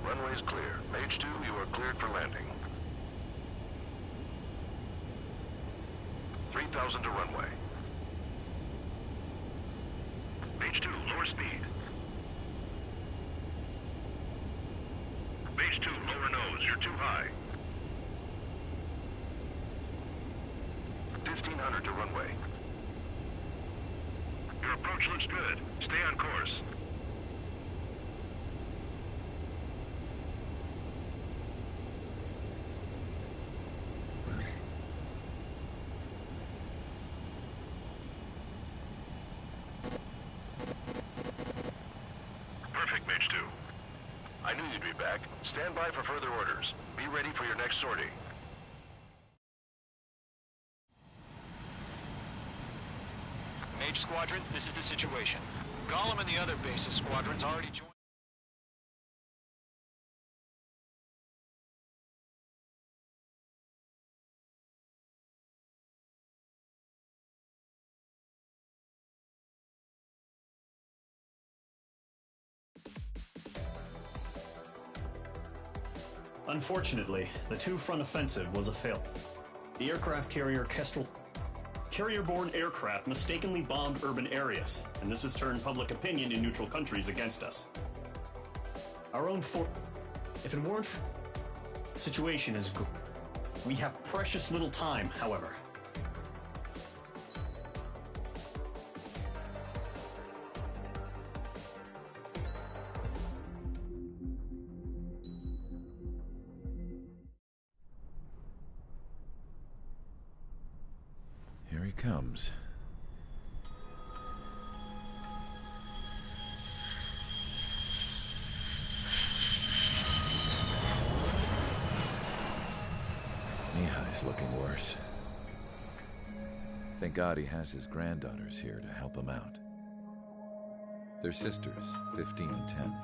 Runway is clear. Mage 2, you are cleared for landing. 3,000 to runway. Mage 2, lower speed. Mage 2, lower nose. You're too high. 1,500 to runway. Your approach looks good. Stay on course. Perfect, Mage 2. I knew you'd be back. Stand by for further orders. Be ready for your next sortie. Mage Squadron, this is the situation. Gollum and the other bases squadrons already joined. Unfortunately, the two-front offensive was a failure. The aircraft carrier Kestrel carrier-borne aircraft mistakenly bombed urban areas, and this has turned public opinion in neutral countries against us. Our own if it weren't for the situation is good. We have precious little time, however. Here he comes. Mihai's looking worse. Thank God he has his granddaughters here to help him out. They're sisters, 15 and 10.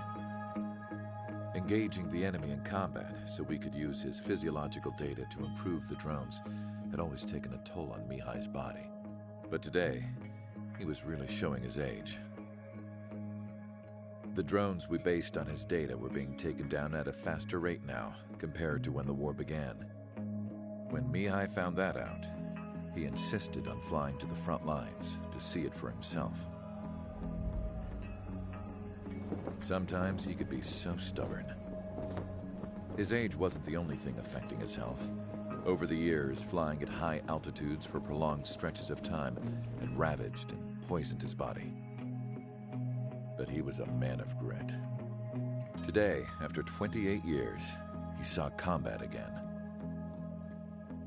Engaging the enemy in combat so we could use his physiological data to improve the drones had always taken a toll on Mihai's body. But today, he was really showing his age. The drones we based on his data were being taken down at a faster rate now compared to when the war began. When Mihai found that out, he insisted on flying to the front lines to see it for himself. Sometimes he could be so stubborn. His age wasn't the only thing affecting his health. Over the years, flying at high altitudes for prolonged stretches of time had ravaged and poisoned his body. But he was a man of grit. Today, after 28 years, he saw combat again.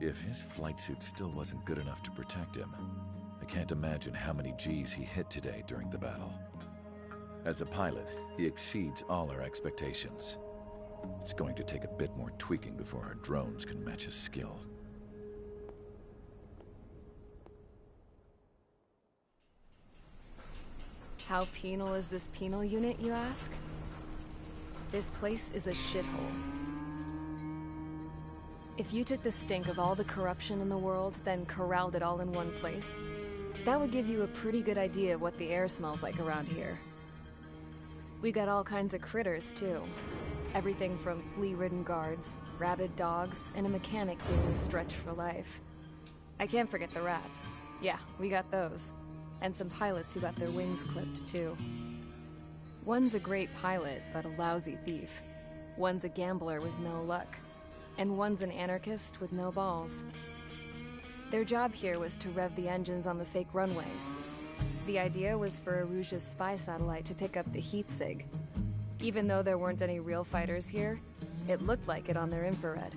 If his flight suit still wasn't good enough to protect him, I can't imagine how many G's he hit today during the battle. As a pilot, he exceeds all our expectations. It's going to take a bit more tweaking before our drones can match his skill. How penal is this penal unit, you ask? This place is a shithole. If you took the stink of all the corruption in the world, then corralled it all in one place, that would give you a pretty good idea of what the air smells like around here. We got all kinds of critters, too. Everything from flea-ridden guards, rabid dogs, and a mechanic doing a stretch for life. I can't forget the rats. Yeah, we got those. And some pilots who got their wings clipped, too. One's a great pilot, but a lousy thief. One's a gambler with no luck. And one's an anarchist with no balls. Their job here was to rev the engines on the fake runways. The idea was for Aruja's spy satellite to pick up the heat sig. Even though there weren't any real fighters here, it looked like it on their infrared.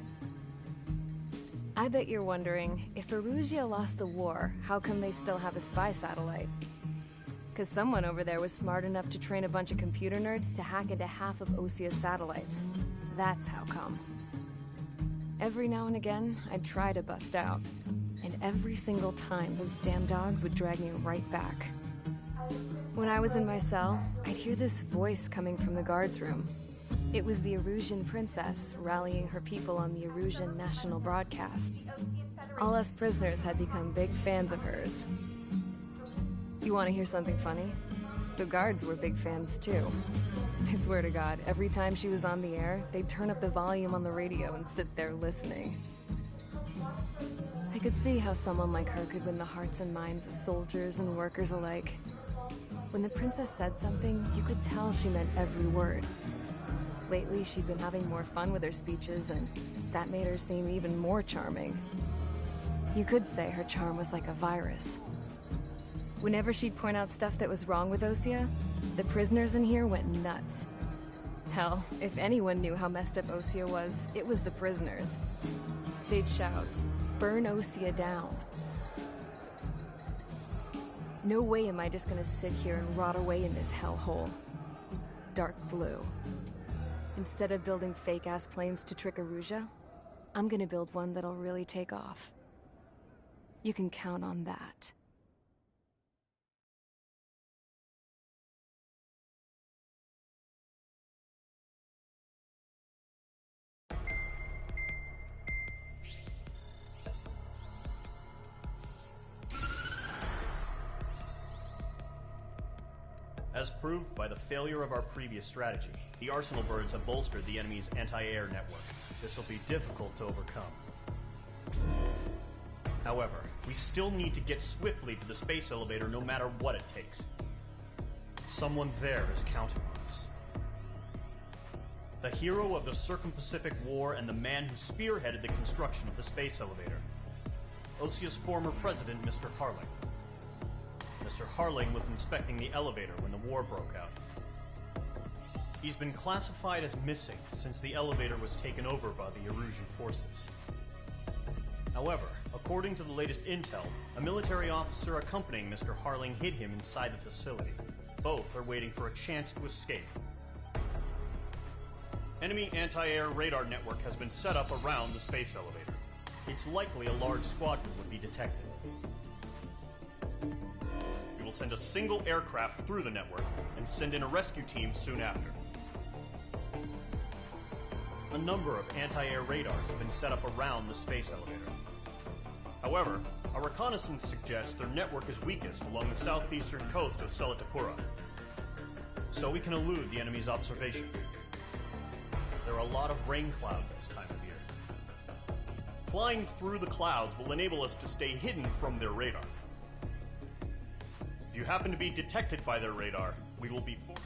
I bet you're wondering, if Aruja lost the war, how come they still have a spy satellite? 'Cause someone over there was smart enough to train a bunch of computer nerds to hack into half of Osia's satellites. That's how come. Every now and again, I'd try to bust out. And every single time, those damn dogs would drag me right back. When I was in my cell, I'd hear this voice coming from the guards room. It was the Erusian princess rallying her people on the Erusian national broadcast. All us prisoners had become big fans of hers. You want to hear something funny? The guards were big fans too. I swear to God, every time she was on the air, they'd turn up the volume on the radio and sit there listening. I could see how someone like her could win the hearts and minds of soldiers and workers alike. When the princess said something, you could tell she meant every word. Lately, she'd been having more fun with her speeches, and that made her seem even more charming. You could say her charm was like a virus. Whenever she'd point out stuff that was wrong with Osia, the prisoners in here went nuts. Hell, if anyone knew how messed up Osia was, it was the prisoners. They'd shout, "Burn Osia down." No way am I just gonna sit here and rot away in this hellhole. Dark blue. Instead of building fake-ass planes to trick Aruja, I'm gonna build one that'll really take off. You can count on that. As proved by the failure of our previous strategy, the Arsenal birds have bolstered the enemy's anti-air network. This will be difficult to overcome. However, we still need to get swiftly to the space elevator no matter what it takes. Someone there is counting on us. The hero of the Circum-Pacific War and the man who spearheaded the construction of the space elevator. Osia's former president, Mr. Harling. Mr. Harling was inspecting the elevator when the war broke out. He's been classified as missing since the elevator was taken over by the Erusian forces. However, according to the latest intel, a military officer accompanying Mr. Harling hid him inside the facility. Both are waiting for a chance to escape. Enemy anti-air radar network has been set up around the space elevator. It's likely a large squadron would be detected. We will will send a single aircraft through the network and send in a rescue team soon after. A number of anti-air radars have been set up around the space elevator. However, our reconnaissance suggests their network is weakest along the southeastern coast of Selatapura, so we can elude the enemy's observation. There are a lot of rain clouds this time of year. Flying through the clouds will enable us to stay hidden from their radar. If you happen to be detected by their radar, we will be forced.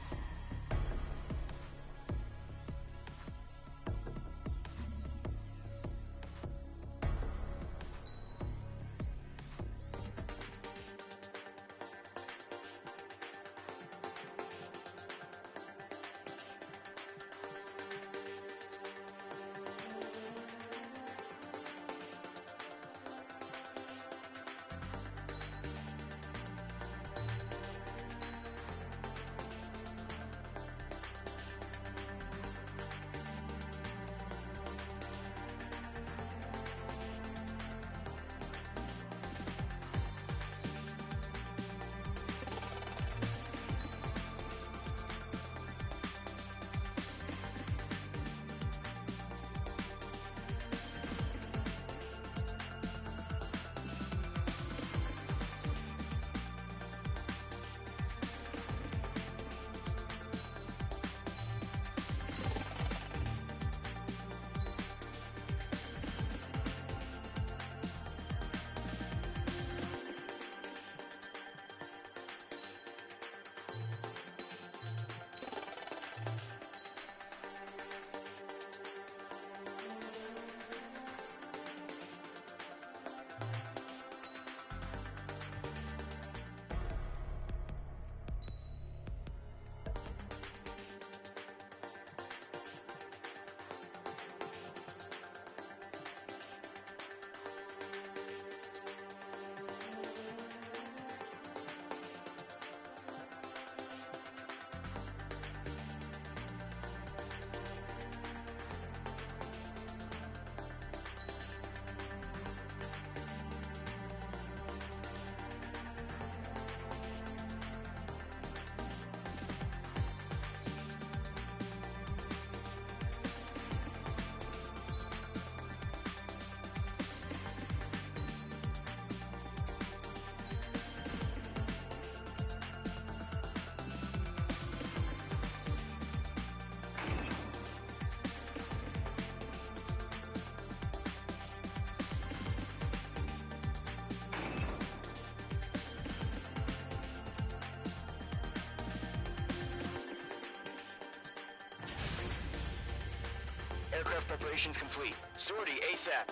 Aircraft preparations complete. Sortie ASAP.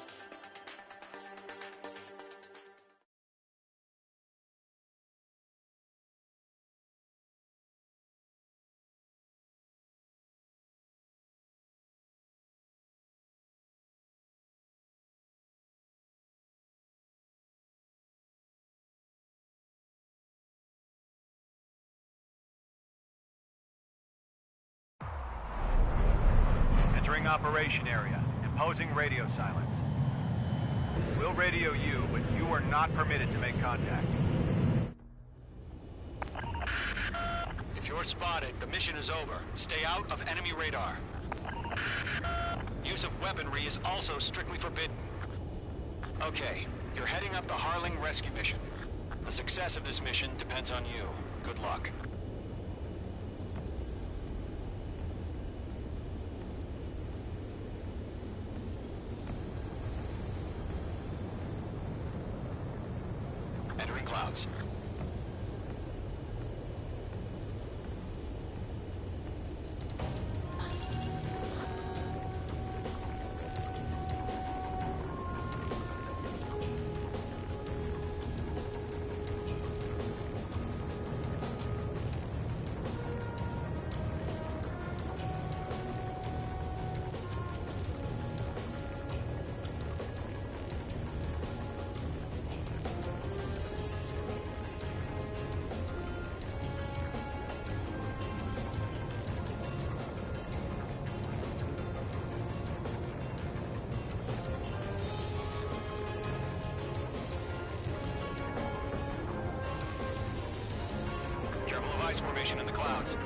Entering operation area. Imposing radio silence. We'll radio you, but you are not permitted to make contact. If you're spotted, the mission is over. Stay out of enemy radar. Use of weaponry is also strictly forbidden. Okay, you're heading up the Harling rescue mission. The success of this mission depends on you. Good luck. Entering clouds. ice formation in the clouds.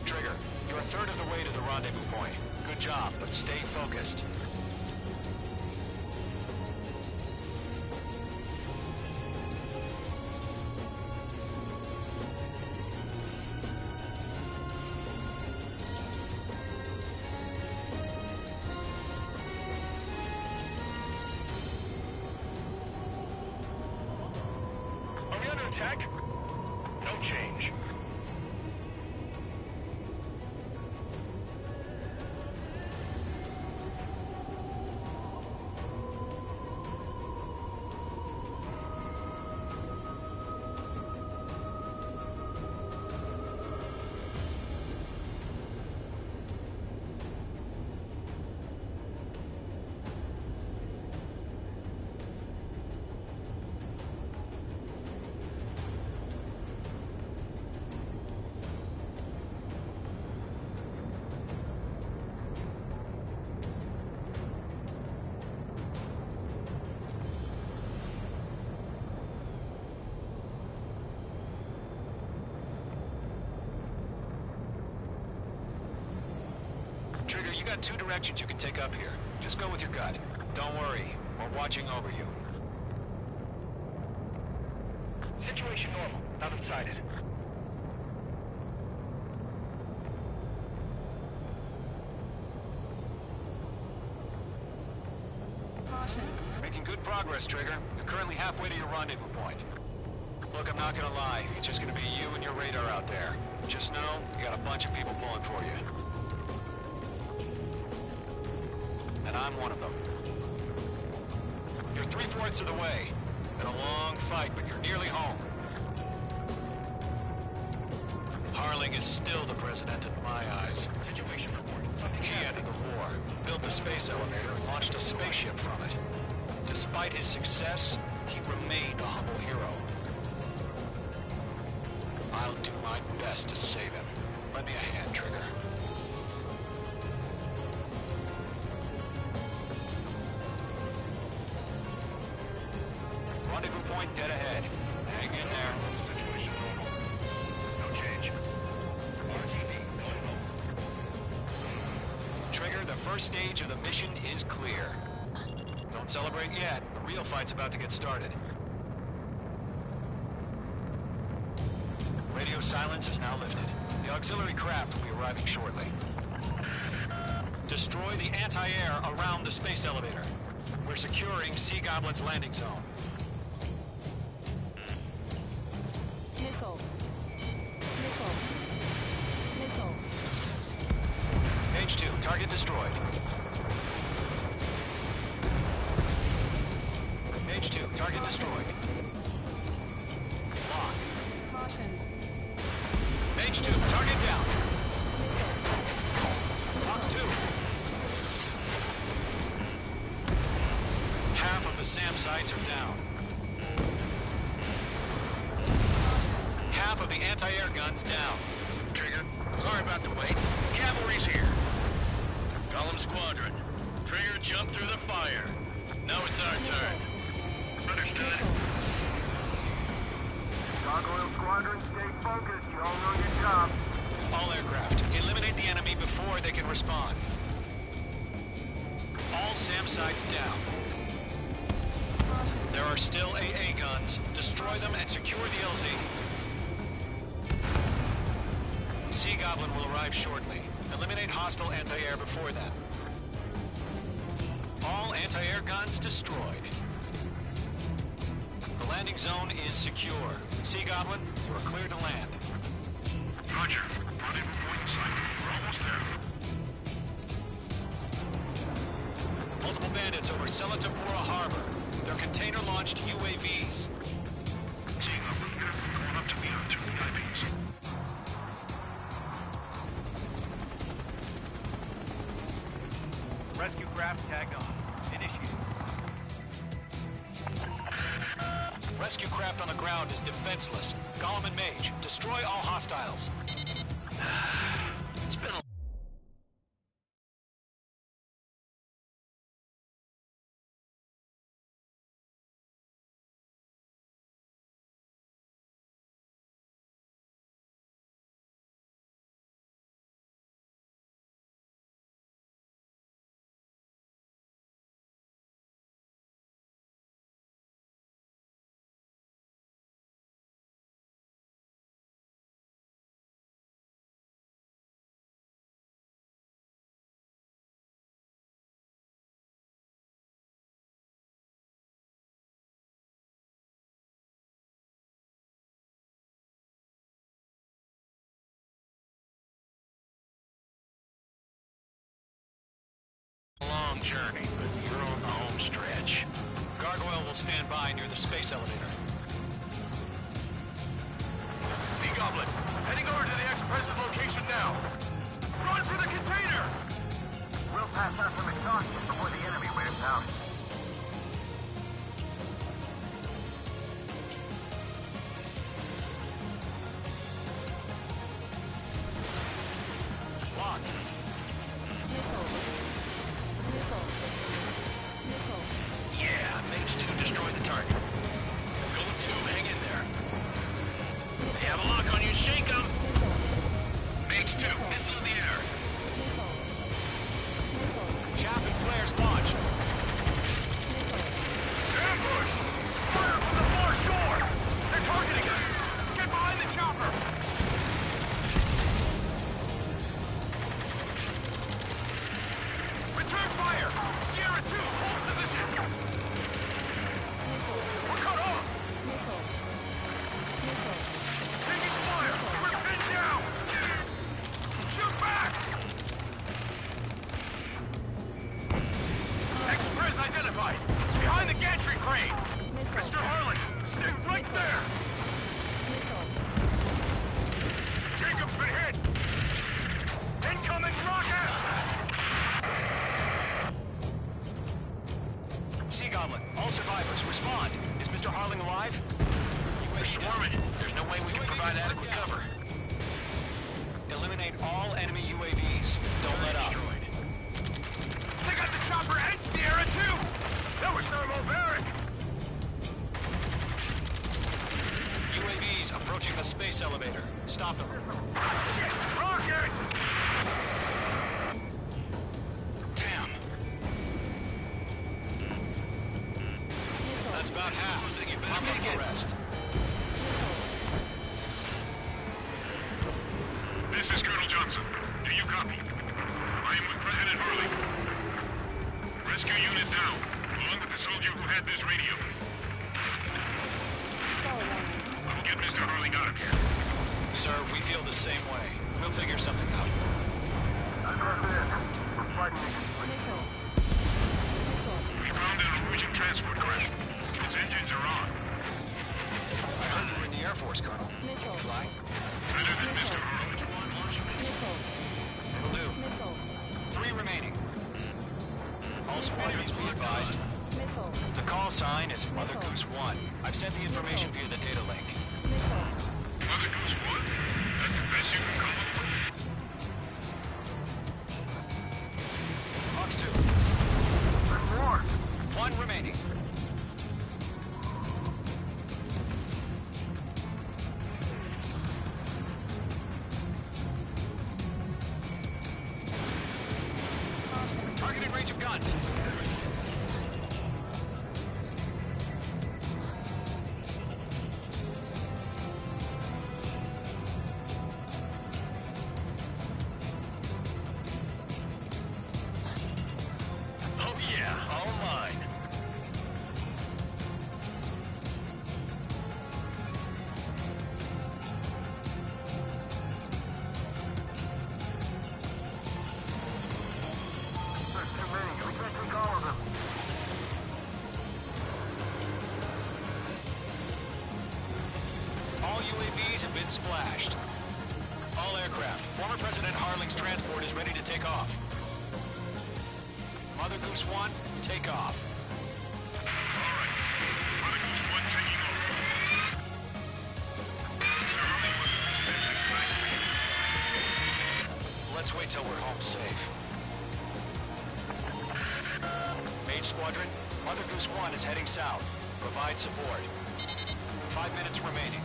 Trigger, you're a third of the way to the rendezvous point. Good job, but stay focused. Are we under attack? No change. Trigger, you got two directions you can take up here. Just go with your gut. Don't worry, we're watching over you. Situation normal. Nothing sighted. Making good progress, Trigger. You're currently halfway to your rendezvous point. Look, I'm not gonna lie. It's just gonna be you and your radar out there. Just know, you got a bunch of people pulling for you. And I'm one of them. You're 3/4 of the way. Been a long fight, but you're nearly home. Harling is still the president in my eyes. Situation report. He ended the war, built the space elevator, and launched a spaceship from it. Despite his success, he remained a humble hero. I'll do my best to save him. Lend me a hand, Trigger. Rendezvous point dead ahead. Hang in there. Situation normal. No change. RTV going home. Trigger, the first stage of the mission is clear. Don't celebrate yet. The real fight's about to get started. Radio silence is now lifted. The auxiliary craft will be arriving shortly. Destroy the anti-air around the space elevator. We're securing Sea Goblin's landing zone. Nickel. Nickel. Nickel. H2, target destroyed. H2, target destroyed. Locked. Caution. H2, target down. Fox 2. Half of the SAM sites are down. Half of the anti-air guns down. Trigger, sorry about the wait. Cavalry's here. Column Squadron. Trigger jumped through the fire. Now it's our turn. Understood. Gargoyle Squadron, stay focused. You all know your job. All aircraft, eliminate the enemy before they can respond. All SAM sites down. There are still AA guns. Destroy them and secure the LZ. Sea Goblin will arrive shortly. Eliminate hostile anti-air before then. All anti-air guns destroyed. The landing zone is secure. Sea Goblin, you are clear to land. Roger. Rendezvous point in sight. We're almost there. Multiple bandits over Selatapura Harbor. They're container-launched UAVs. Seeing a route here, going up to meet our two VIPs. Rescue craft tagged on. Initiate. Rescue craft on the ground is defenseless. Gollum and Mage, destroy all hostiles. It's been a long journey, but you're on the home stretch. Gargoyle will stand by near the space elevator. Goblin, heading over to the Express's location now. Run for the container! We'll pass out some exhaustion before the enemy wears out. Locked. Yeah, Mage 2 destroyed the target. Golem 2, hang in there. They have a lock on you, shake them! Mage 2, missile in the air. Chaff and flares launched. Ambush! Fire from the far shore! They're targeting us! Get behind the chopper! Return fire! Sierra 2, hold position! We're cut off! Taking fire! We're pinned down! Shoot back! Express identified! Behind the gantry crane! Mr. Harlan, stay right there! Jacob's been hit! Incoming rocket! Sea Goblin, all survivors, respond. Is Mr. Harling alive? We're swarming. There's no way we can provide adequate cover. Eliminate all enemy UAVs. Don't let up. They got the chopper and Sierra too! That was thermobaric! UAVs approaching the space elevator. Stop them. Rocket! Damn. That's about half. How about the rest? This is Colonel Johnson. Do you copy? I am with President Hurley. Rescue unit down, along with the soldier who had this radio. I will get Mr. Hurley out of here. Sir, we feel the same way. We'll figure something out. We're fighting against We found an Norwegian transport craft. Its engines are on. I heard you were in the Air Force, Colonel. Can you fly? Better than Mr. Hurley. Will do. 3 remaining. All squadrons be advised. The call sign is Mother Goose 1. I've sent the information via the data link. Mother Goose 1? That's the best you can come up with? Fox 2. One more. 1 remaining. Targeting range of guns. Oh yeah, all mine. There's too many. We can't take all of them. All UAVs have been splashed. All aircraft. Former President Harling's transport is ready to take off. Goose 1, take off. Let's wait till we're home safe. Mage Squadron, Mother Goose 1 is heading south. Provide support. 5 minutes remaining.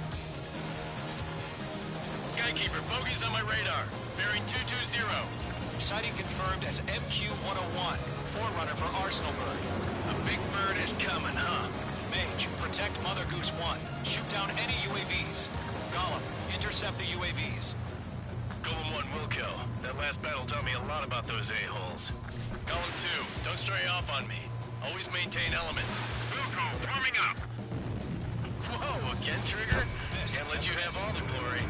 Skykeeper, bogeys on my radar. Bearing 220. Sighting confirmed as MQ-101, forerunner for Arsenal Bird. A big bird is coming, huh? Mage, protect Mother Goose 1. Shoot down any UAVs. Gollum, intercept the UAVs. Golem 1 will kill. That last battle taught me a lot about those a-holes. Golem 2, don't stray off on me. Always maintain element. Vuko, warming up. Whoa, again, Trigger? Can't let you have all the glory.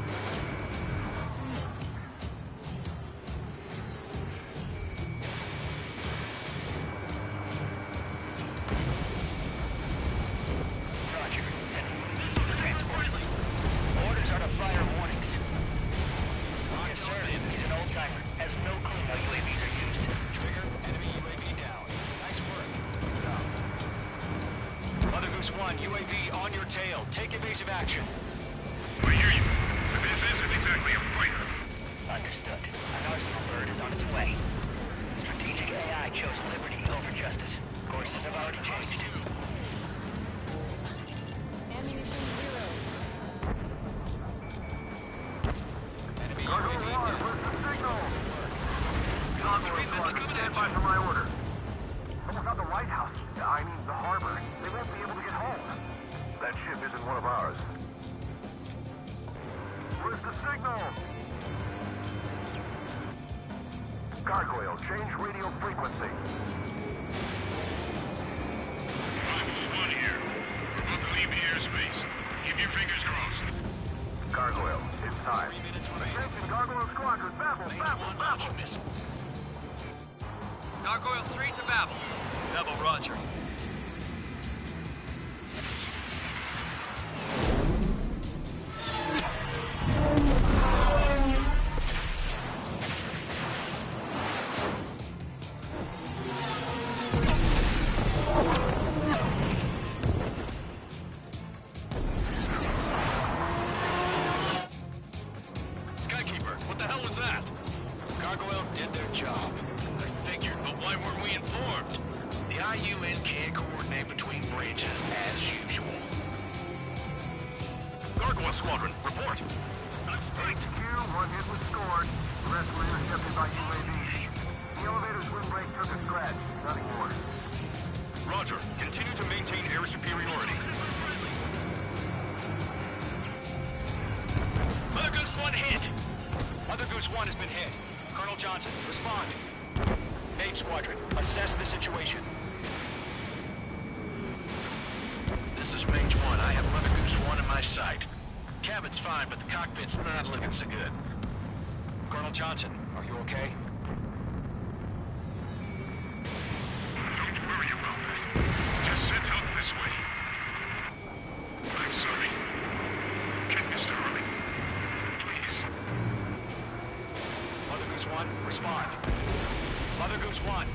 Roger. Transport. Orders are to fire warnings. Yes, sir. He's an old-timer. Has no clue how UAVs are used. Trigger, enemy UAV down. Nice work. Mother Goose 1, UAV on your tail. Take evasive action. I hear you. But this isn't exactly a fighter. Understood. An Arsenal Bird is on its way. Strategic AI chose liberty over justice. Courses have already changed. Cargo 1, where's the signal? Constellation Squadron, stand by for my order. Someone's at the White House. I mean, the harbor. They won't be able to get home. That ship isn't one of ours. Where's the signal? Gargoyle, change radio frequency. 521 here. We're about to leave the airspace. Keep your fingers crossed. Gargoyle, it's time. Attention, Gargoyle Squadron, Babel, Babel, Babel. Gargoyle 3 to Babel. Babel, roger. Skykeeper, what the hell was that? Gargoyle did their job. I figured, but why weren't we informed? The IUN can't coordinate between branches as usual. Gargoyle Squadron, report. HQ, one hit was scored. The rest were intercepted by UAVs. The elevator's windbreak took a scratch. Nothing more. Roger. Continue to maintain air superiority. Mother Goose 1 hit! Mother Goose 1 has been hit. Colonel Johnson, respond. Mage Squadron, assess the situation. This is Mage 1. I have Mother Goose 1 in my sight. Cabin's fine, but the cockpit's not looking so good. Colonel Johnson, are you okay? Don't worry about that. Just send help this way. I'm sorry. Get Mr. Harling. Please. Mother Goose 1, respond. Mother Goose 1.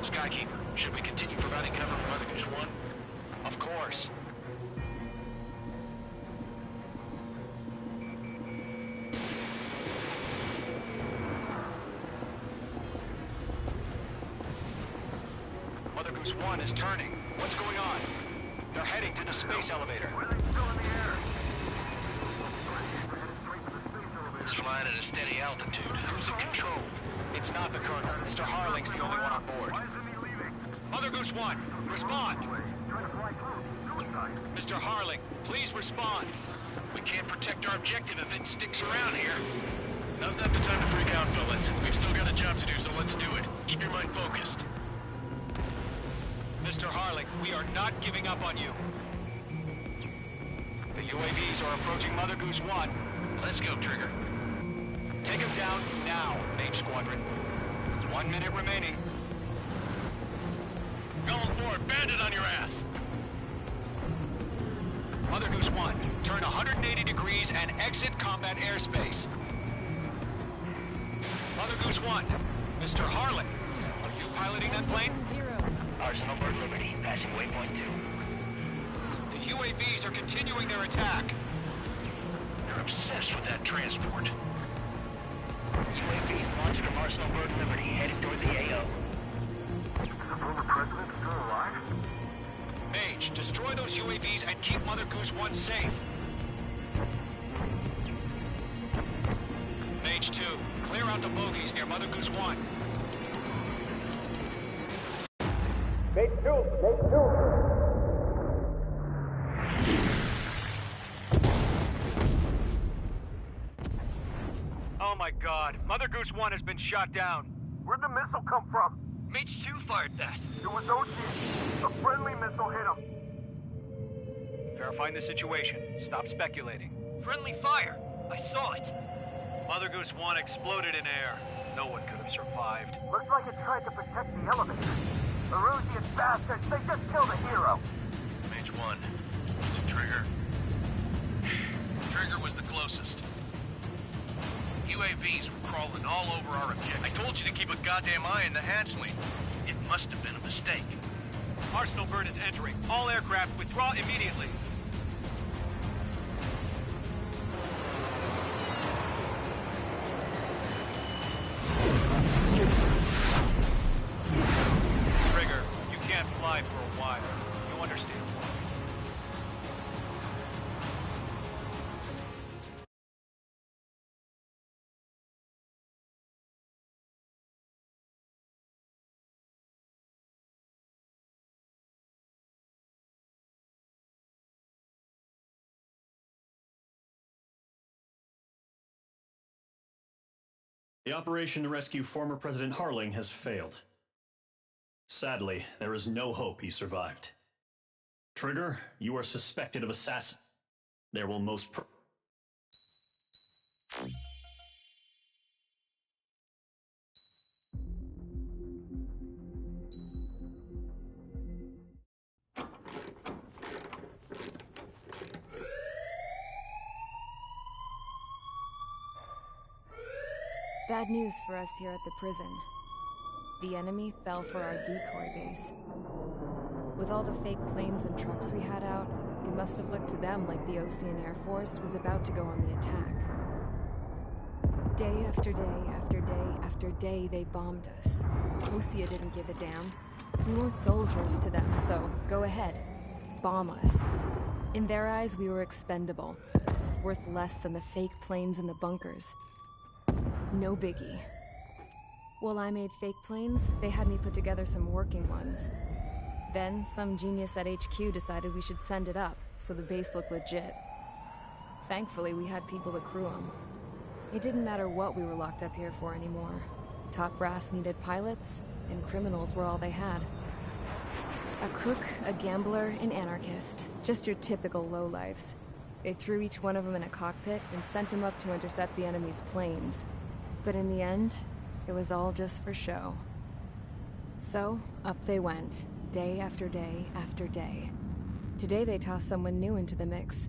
Skykeeper, should we continue providing cover for Mother Goose 1? Of course. Mother Goose 1 is turning. What's going on? They're heading to the space elevator. It's flying at a steady altitude. Who's in control? It's not the Colonel. Mr. Harling's the only one on board. Mother Goose 1, respond! Mr. Harling, please respond. We can't protect our objective if it sticks around here. Now's not the time to freak out, fellas. We've still got a job to do, so let's do it. Keep your mind focused. Mr. Harling, we are not giving up on you. The UAVs are approaching Mother Goose 1. Let's go, Trigger. Take him down now, Mage Squadron. 1 minute remaining. Going forward, bandit on your ass! Mother Goose 1, turn 180 degrees and exit combat airspace. Mother Goose 1, Mr. Harlan, are piloting that plane? Arsenal Bird Liberty, passing waypoint 2. The UAVs are continuing their attack. They're obsessed with that transport. UAVs launched from Arsenal Bird Liberty, headed toward the AO. Is the former president still alive? Mage, destroy those UAVs and keep Mother Goose 1 safe. Mage 2, clear out the bogies near Mother Goose 1. Mate 2! Mate 2! Oh my god, Mother Goose 1 has been shot down. Where'd the missile come from? Mage 2 fired that. It was Ocean. A friendly missile hit him. Verifying the situation. Stop speculating. Friendly fire. I saw it. Mother Goose 1 exploded in air. No one could have survived. Looks like it tried to protect the elevator. Erusian bastards, they just killed a hero. Mage 1. Is it Trigger? Trigger was the closest. UAVs were crawling all over our objective. I told you to keep a goddamn eye in the hatchling. It must have been a mistake. Arsenal Bird is entering. All aircraft withdraw immediately. Trigger, you can't fly for a while. You understand why. The operation to rescue former President Harling has failed. Sadly, there is no hope he survived. Trigger, you are suspected of assassin. There will most Bad news for us here at the prison. The enemy fell for our decoy base. With all the fake planes and trucks we had out, it must have looked to them like the Ocean Air Force was about to go on the attack. Day after day after day after day, they bombed us. Osea didn't give a damn. We weren't soldiers to them, so go ahead. Bomb us. In their eyes, we were expendable. Worth less than the fake planes in the bunkers. No biggie. While I made fake planes, they had me put together some working ones. Then, some genius at HQ decided we should send it up, so the base looked legit. Thankfully, we had people to crew them. It didn't matter what we were locked up here for anymore. Top brass needed pilots, and criminals were all they had. A crook, a gambler, an anarchist. Just your typical lowlifes. They threw each one of them in a cockpit and sent them up to intercept the enemy's planes. But in the end, it was all just for show. So, up they went, day after day after day. Today they tossed someone new into the mix.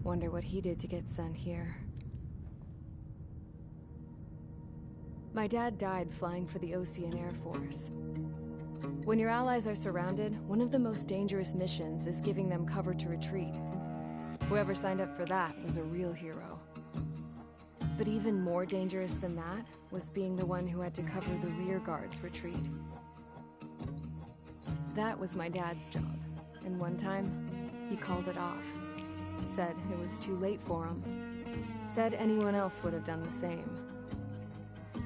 Wonder what he did to get sent here. My dad died flying for the Ocean Air Force. When your allies are surrounded, one of the most dangerous missions is giving them cover to retreat. Whoever signed up for that was a real hero. But even more dangerous than that was being the one who had to cover the rear guard's retreat. That was my dad's job, and one time, he called it off. Said it was too late for him. Said anyone else would have done the same.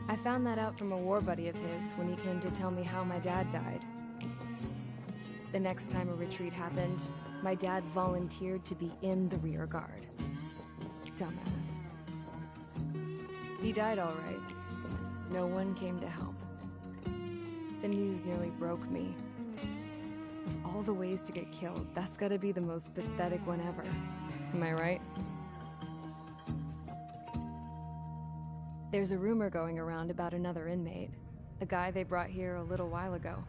I found that out from a war buddy of his when he came to tell me how my dad died. The next time a retreat happened, my dad volunteered to be in the rear guard. Dumbass. He died all right. No one came to help. The news nearly broke me. Of all the ways to get killed, that's gotta be the most pathetic one ever. Am I right? There's a rumor going around about another inmate. A guy they brought here a little while ago.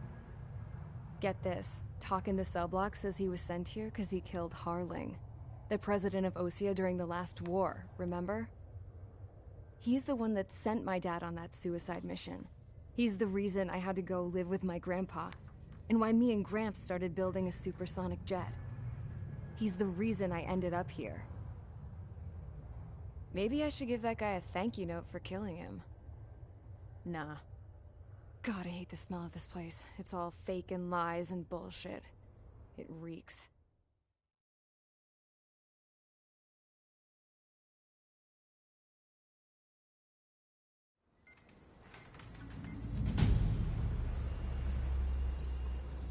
Get this, Talk in the cell block says he was sent here because he killed Harling, the president of Osea during the last war, remember? He's the one that sent my dad on that suicide mission. He's the reason I had to go live with my grandpa, and why me and Gramps started building a supersonic jet. He's the reason I ended up here. Maybe I should give that guy a thank you note for killing him. Nah. God, I hate the smell of this place. It's all fake and lies and bullshit. It reeks.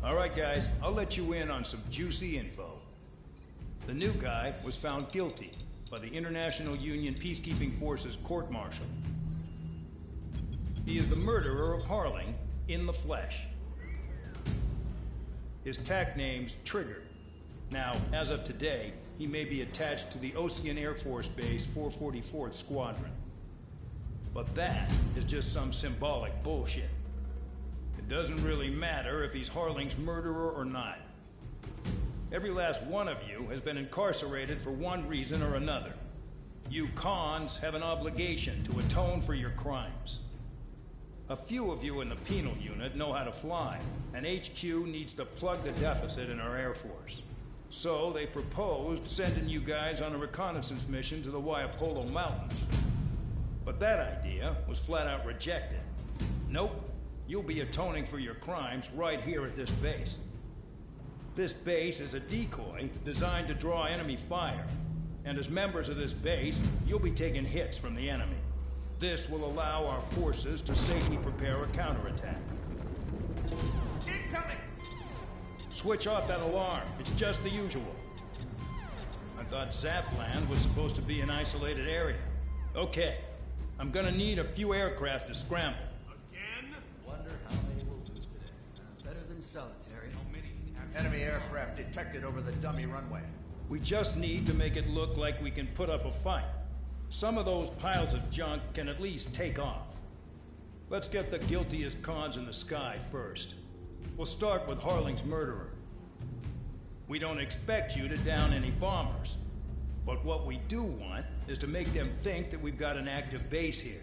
All right, guys, I'll let you in on some juicy info. The new guy was found guilty by the International Union Peacekeeping Forces court-martial. He is the murderer of Harling in the flesh. His tack name's Trigger. Now, as of today, he may be attached to the Ocean Air Force Base 444th Squadron. But that is just some symbolic bullshit. It doesn't really matter if he's Harling's murderer or not. Every last one of you has been incarcerated for one reason or another. You cons have an obligation to atone for your crimes. A few of you in the penal unit know how to fly, and HQ needs to plug the deficit in our Air Force. So they proposed sending you guys on a reconnaissance mission to the Waiapolo Mountains. But that idea was flat out rejected. Nope. You'll be atoning for your crimes right here at this base. This base is a decoy designed to draw enemy fire. And as members of this base, you'll be taking hits from the enemy. This will allow our forces to safely prepare a counterattack. Incoming! Switch off that alarm. It's just the usual. I thought Zapland was supposed to be an isolated area. Okay. I'm gonna need a few aircraft to scramble. Wonder how they will lose today. Better than solitary. Enemy aircraft detected over the dummy runway. We just need to make it look like we can put up a fight. Some of those piles of junk can at least take off. Let's get the guiltiest cons in the sky first. We'll start with Harling's murderer. We don't expect you to down any bombers. But what we do want is to make them think that we've got an active base here.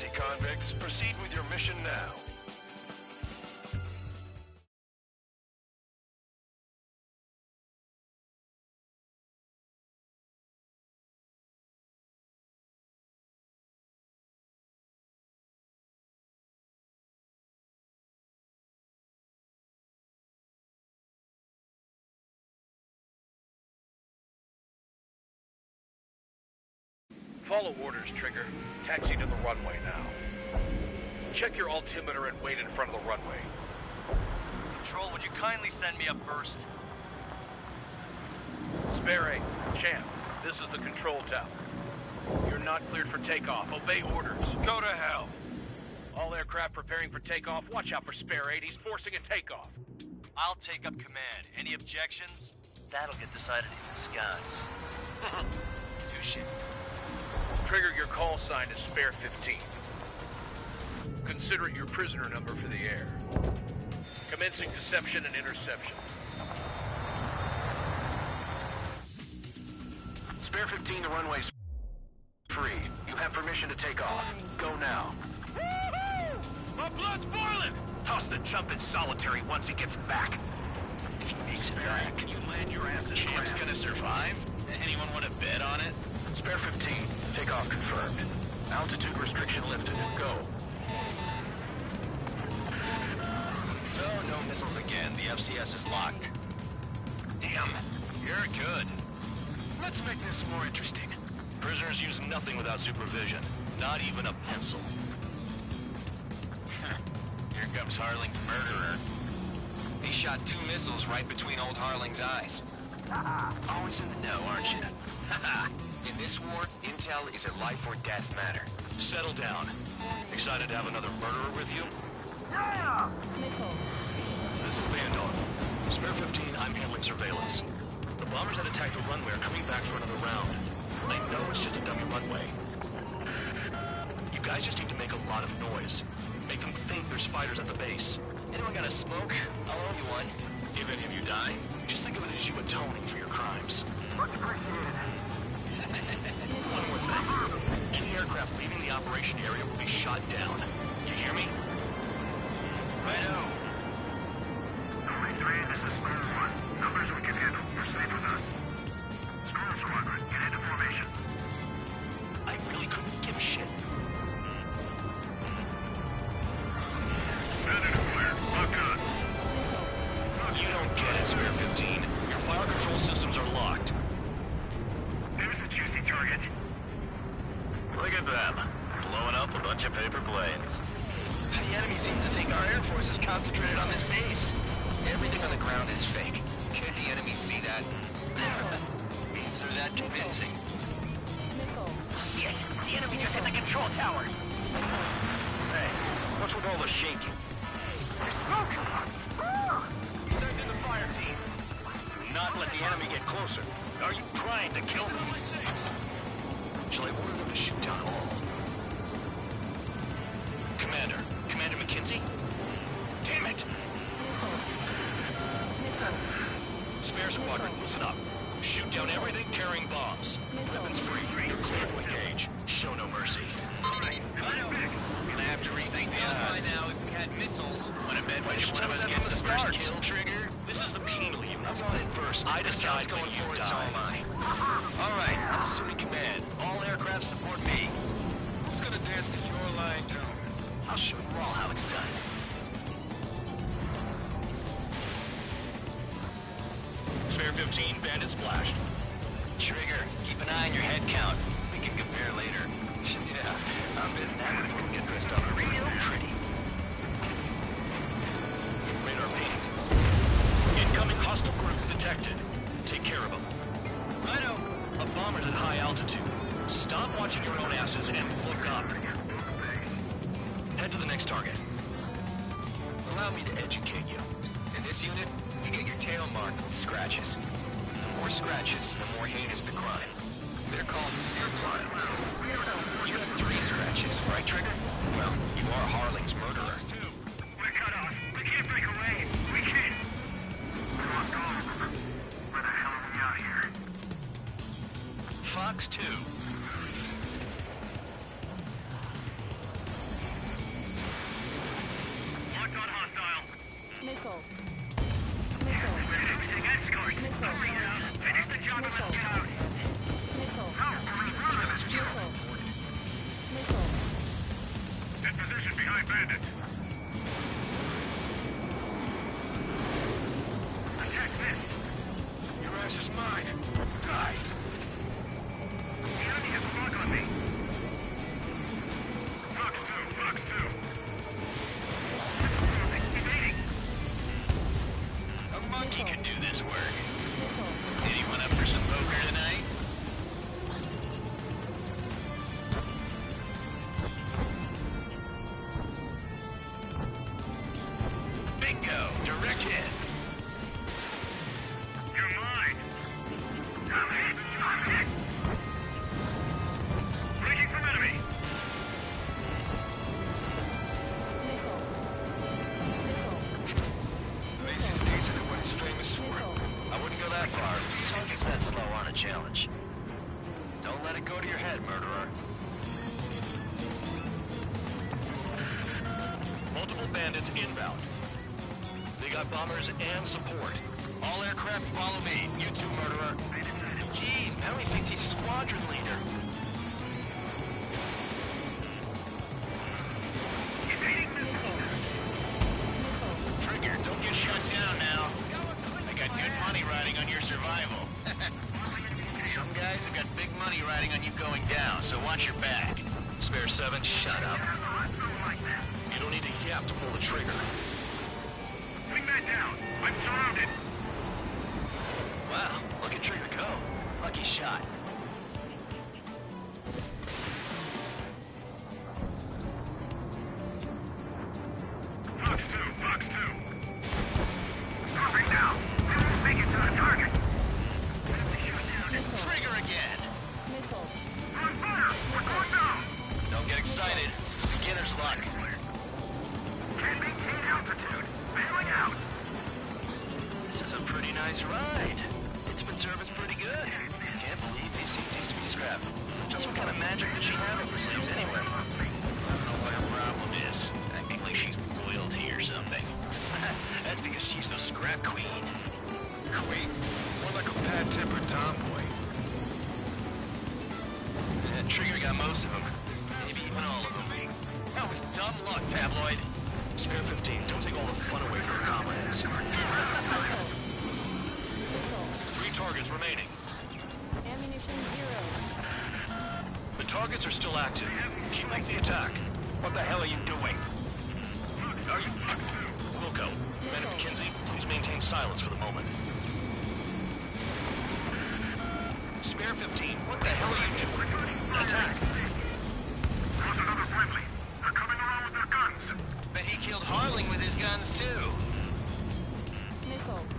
busy, convicts. Proceed with your mission now. Follow orders, Trigger. Taxi to the runway now. Check your altimeter and wait in front of the runway. Control, would you kindly send me up first? Spare 8, Champ, this is the control tower. You're not cleared for takeoff. Obey orders. Go to hell. All aircraft preparing for takeoff. Watch out for Spare 8. He's forcing a takeoff. I'll take up command. Any objections? That'll get decided in the skies. Touche. Trigger, your call sign is Spare 15. Consider it your prisoner number for the air. Commencing deception and interception. Spare 15, the runway's free. You have permission to take off. Go now. My blood's boiling! Toss the chump in solitary once he gets back. If he makes it back, can you land your ass in Champ's gonna survive? Anyone want to bet on it? Spare 15, takeoff confirmed. Altitude restriction lifted. Go. So, no missiles again. The FCS is locked. Damn, you're good. Let's make this more interesting. Prisoners use nothing without supervision. Not even a pencil. Here comes Harling's murderer. He shot 2 missiles right between old Harling's eyes. Always in the know, aren't you? In this war, intel is a life or death matter. Settle down. Excited to have another murderer with you? Yeah! This is Bandog. Spare 15, I'm handling surveillance. The bombers that attacked the runway are coming back for another round. I know it's just a dummy runway. You guys just need to make a lot of noise. Make them think there's fighters at the base. Anyone got a smoke? I'll owe you one. If any of you die, just think of it as you atoning for your crimes. Much appreciated. One more thing. Any aircraft leaving the operation area will be shot down. You hear me? Righto. 3-3, this is Square 1. Numbers we can handle. You're safe with us. Squirrel Squadron, get into formation. I really couldn't give a shit. Bandit clear. Lock on. You don't get it, Spare 15. Your fire control systems are locked. There's a juicy target. Look at them. Blowing up a bunch of paper planes. The enemy seems to think our Air Force is concentrated on this base. Everything on the ground is fake. Can't the enemy see that? Means they're that convincing. Yes, the enemy just hit the control tower. Hey, what's with all the shaking? Smoke! Send in the fire team. Do not let the enemy get closer. Are you trying to kill me? Shall I order them to shoot down all? Commander McKenzie? Damn it! Spare Squadron, listen up. Shoot down everything carrying bombs. Weapons free. You're clear to engage. Show no mercy. Alright, I know. We're gonna have to rethink the odds. By now if we had missiles. Wanna bet which one of us gets the first kill, Trigger? This is the penal unit. I'm going in first. I decide going when you forward, die. so am I. Alright, I'm assuming command. All aircraft support me. Who's gonna dance to your line tune? I'll show you all how it's done. Spare 15, bandit splashed. Trigger, keep an eye on your head count. We can compare later. Yeah, I'm betting that one will get dressed up real pretty. Radar pinged. Incoming hostile group detected. Take care of them. Righto. A bomber's at high altitude. Stop watching your own asses and look up. Head to the next target. Allow me to educate you. In this unit, you get your tail marked with scratches. The more scratches, the more heinous the crime. They're called slip lines. You have 3 scratches, right, Trigger? Well, you are Harling's murderer. We're cut off. We can't break away. We can't. Come on, go. Where the hell are we out here? Fox 2. mine. Die! The enemy has a lock on me. Fox 2. Evading. A monkey could do this work. Anyone up for some poker tonight? Bingo! Direct hit. You're mine. I'm hit. Breaking from enemy. Macy's decent at what he's famous for. I wouldn't go that far. Target's that slow on a challenge. Don't let it go to your head, murderer. Multiple bandits inbound. They got bombers and support. All aircraft follow me. You too, murderer. Jeez, now he thinks he's squadron leader. Trigger, don't get shut down now. I got good money riding on your survival. Some guys have got big money riding on you going down, so watch your back. Spare 7, shut up. You don't need a yap to pull the trigger. Bring that down. I'm surrounded. Wow, look at Trigger go. Lucky shot. Fox 2. Dropping now. Make it to the target. Trigger again. On fire. We're going down. Don't get excited. It's beginner's luck. Can't maintain altitude. Bailing out. This is a pretty nice ride. It's been serviced pretty good. Can't believe these seats used to be scrapped. Just what kind of magic did she have up her sleeves anyway? I don't know what her problem is. Acting like she's royalty or something. That's because she's the scrap queen. Queen? More like a bad-tempered tomboy. Trigger got most of them. Maybe even all of them. That was dumb luck, tabloid. Spare 15, don't take all the fun away from your comrades. 3 targets remaining. Ammunition 0. The targets are still active. Keep up the attack. What the hell are you doing? Wilco, men at McKinsey, please maintain silence for the moment. Spare 15, what the hell are you doing? Attack! There's another friendly. They're coming around with their guns. Bet he killed Harling with his guns, too.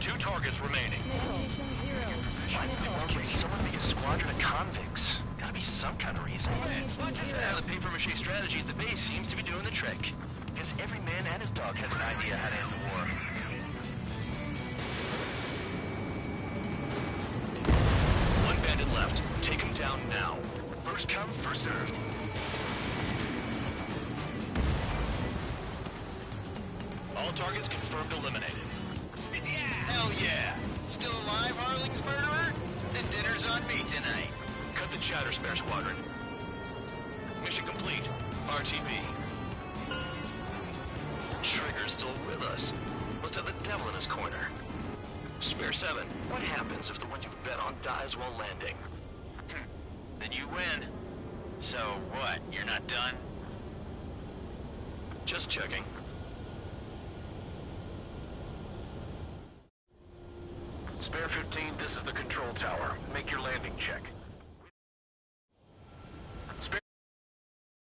2 targets remaining. Why did these kids someone make a squadron of convicts? Gotta be some kind of reason. Yeah, the paper-mache strategy at the base seems to be doing the trick. Guess every man and his dog has an idea how to end the war. One bandit left. Take him down now. First come, first served. All targets confirmed eliminated. Hell yeah! Still alive, Harling's murderer? Then dinner's on me tonight. Cut the chatter, Spare Squadron. Mission complete. RTB. Trigger's still with us. Must have the devil in his corner. Spare 7, what happens if the one you've bet on dies while landing? Then you win. So what, you're not done? Just checking. Spare 15, this is the control tower. Make your landing check.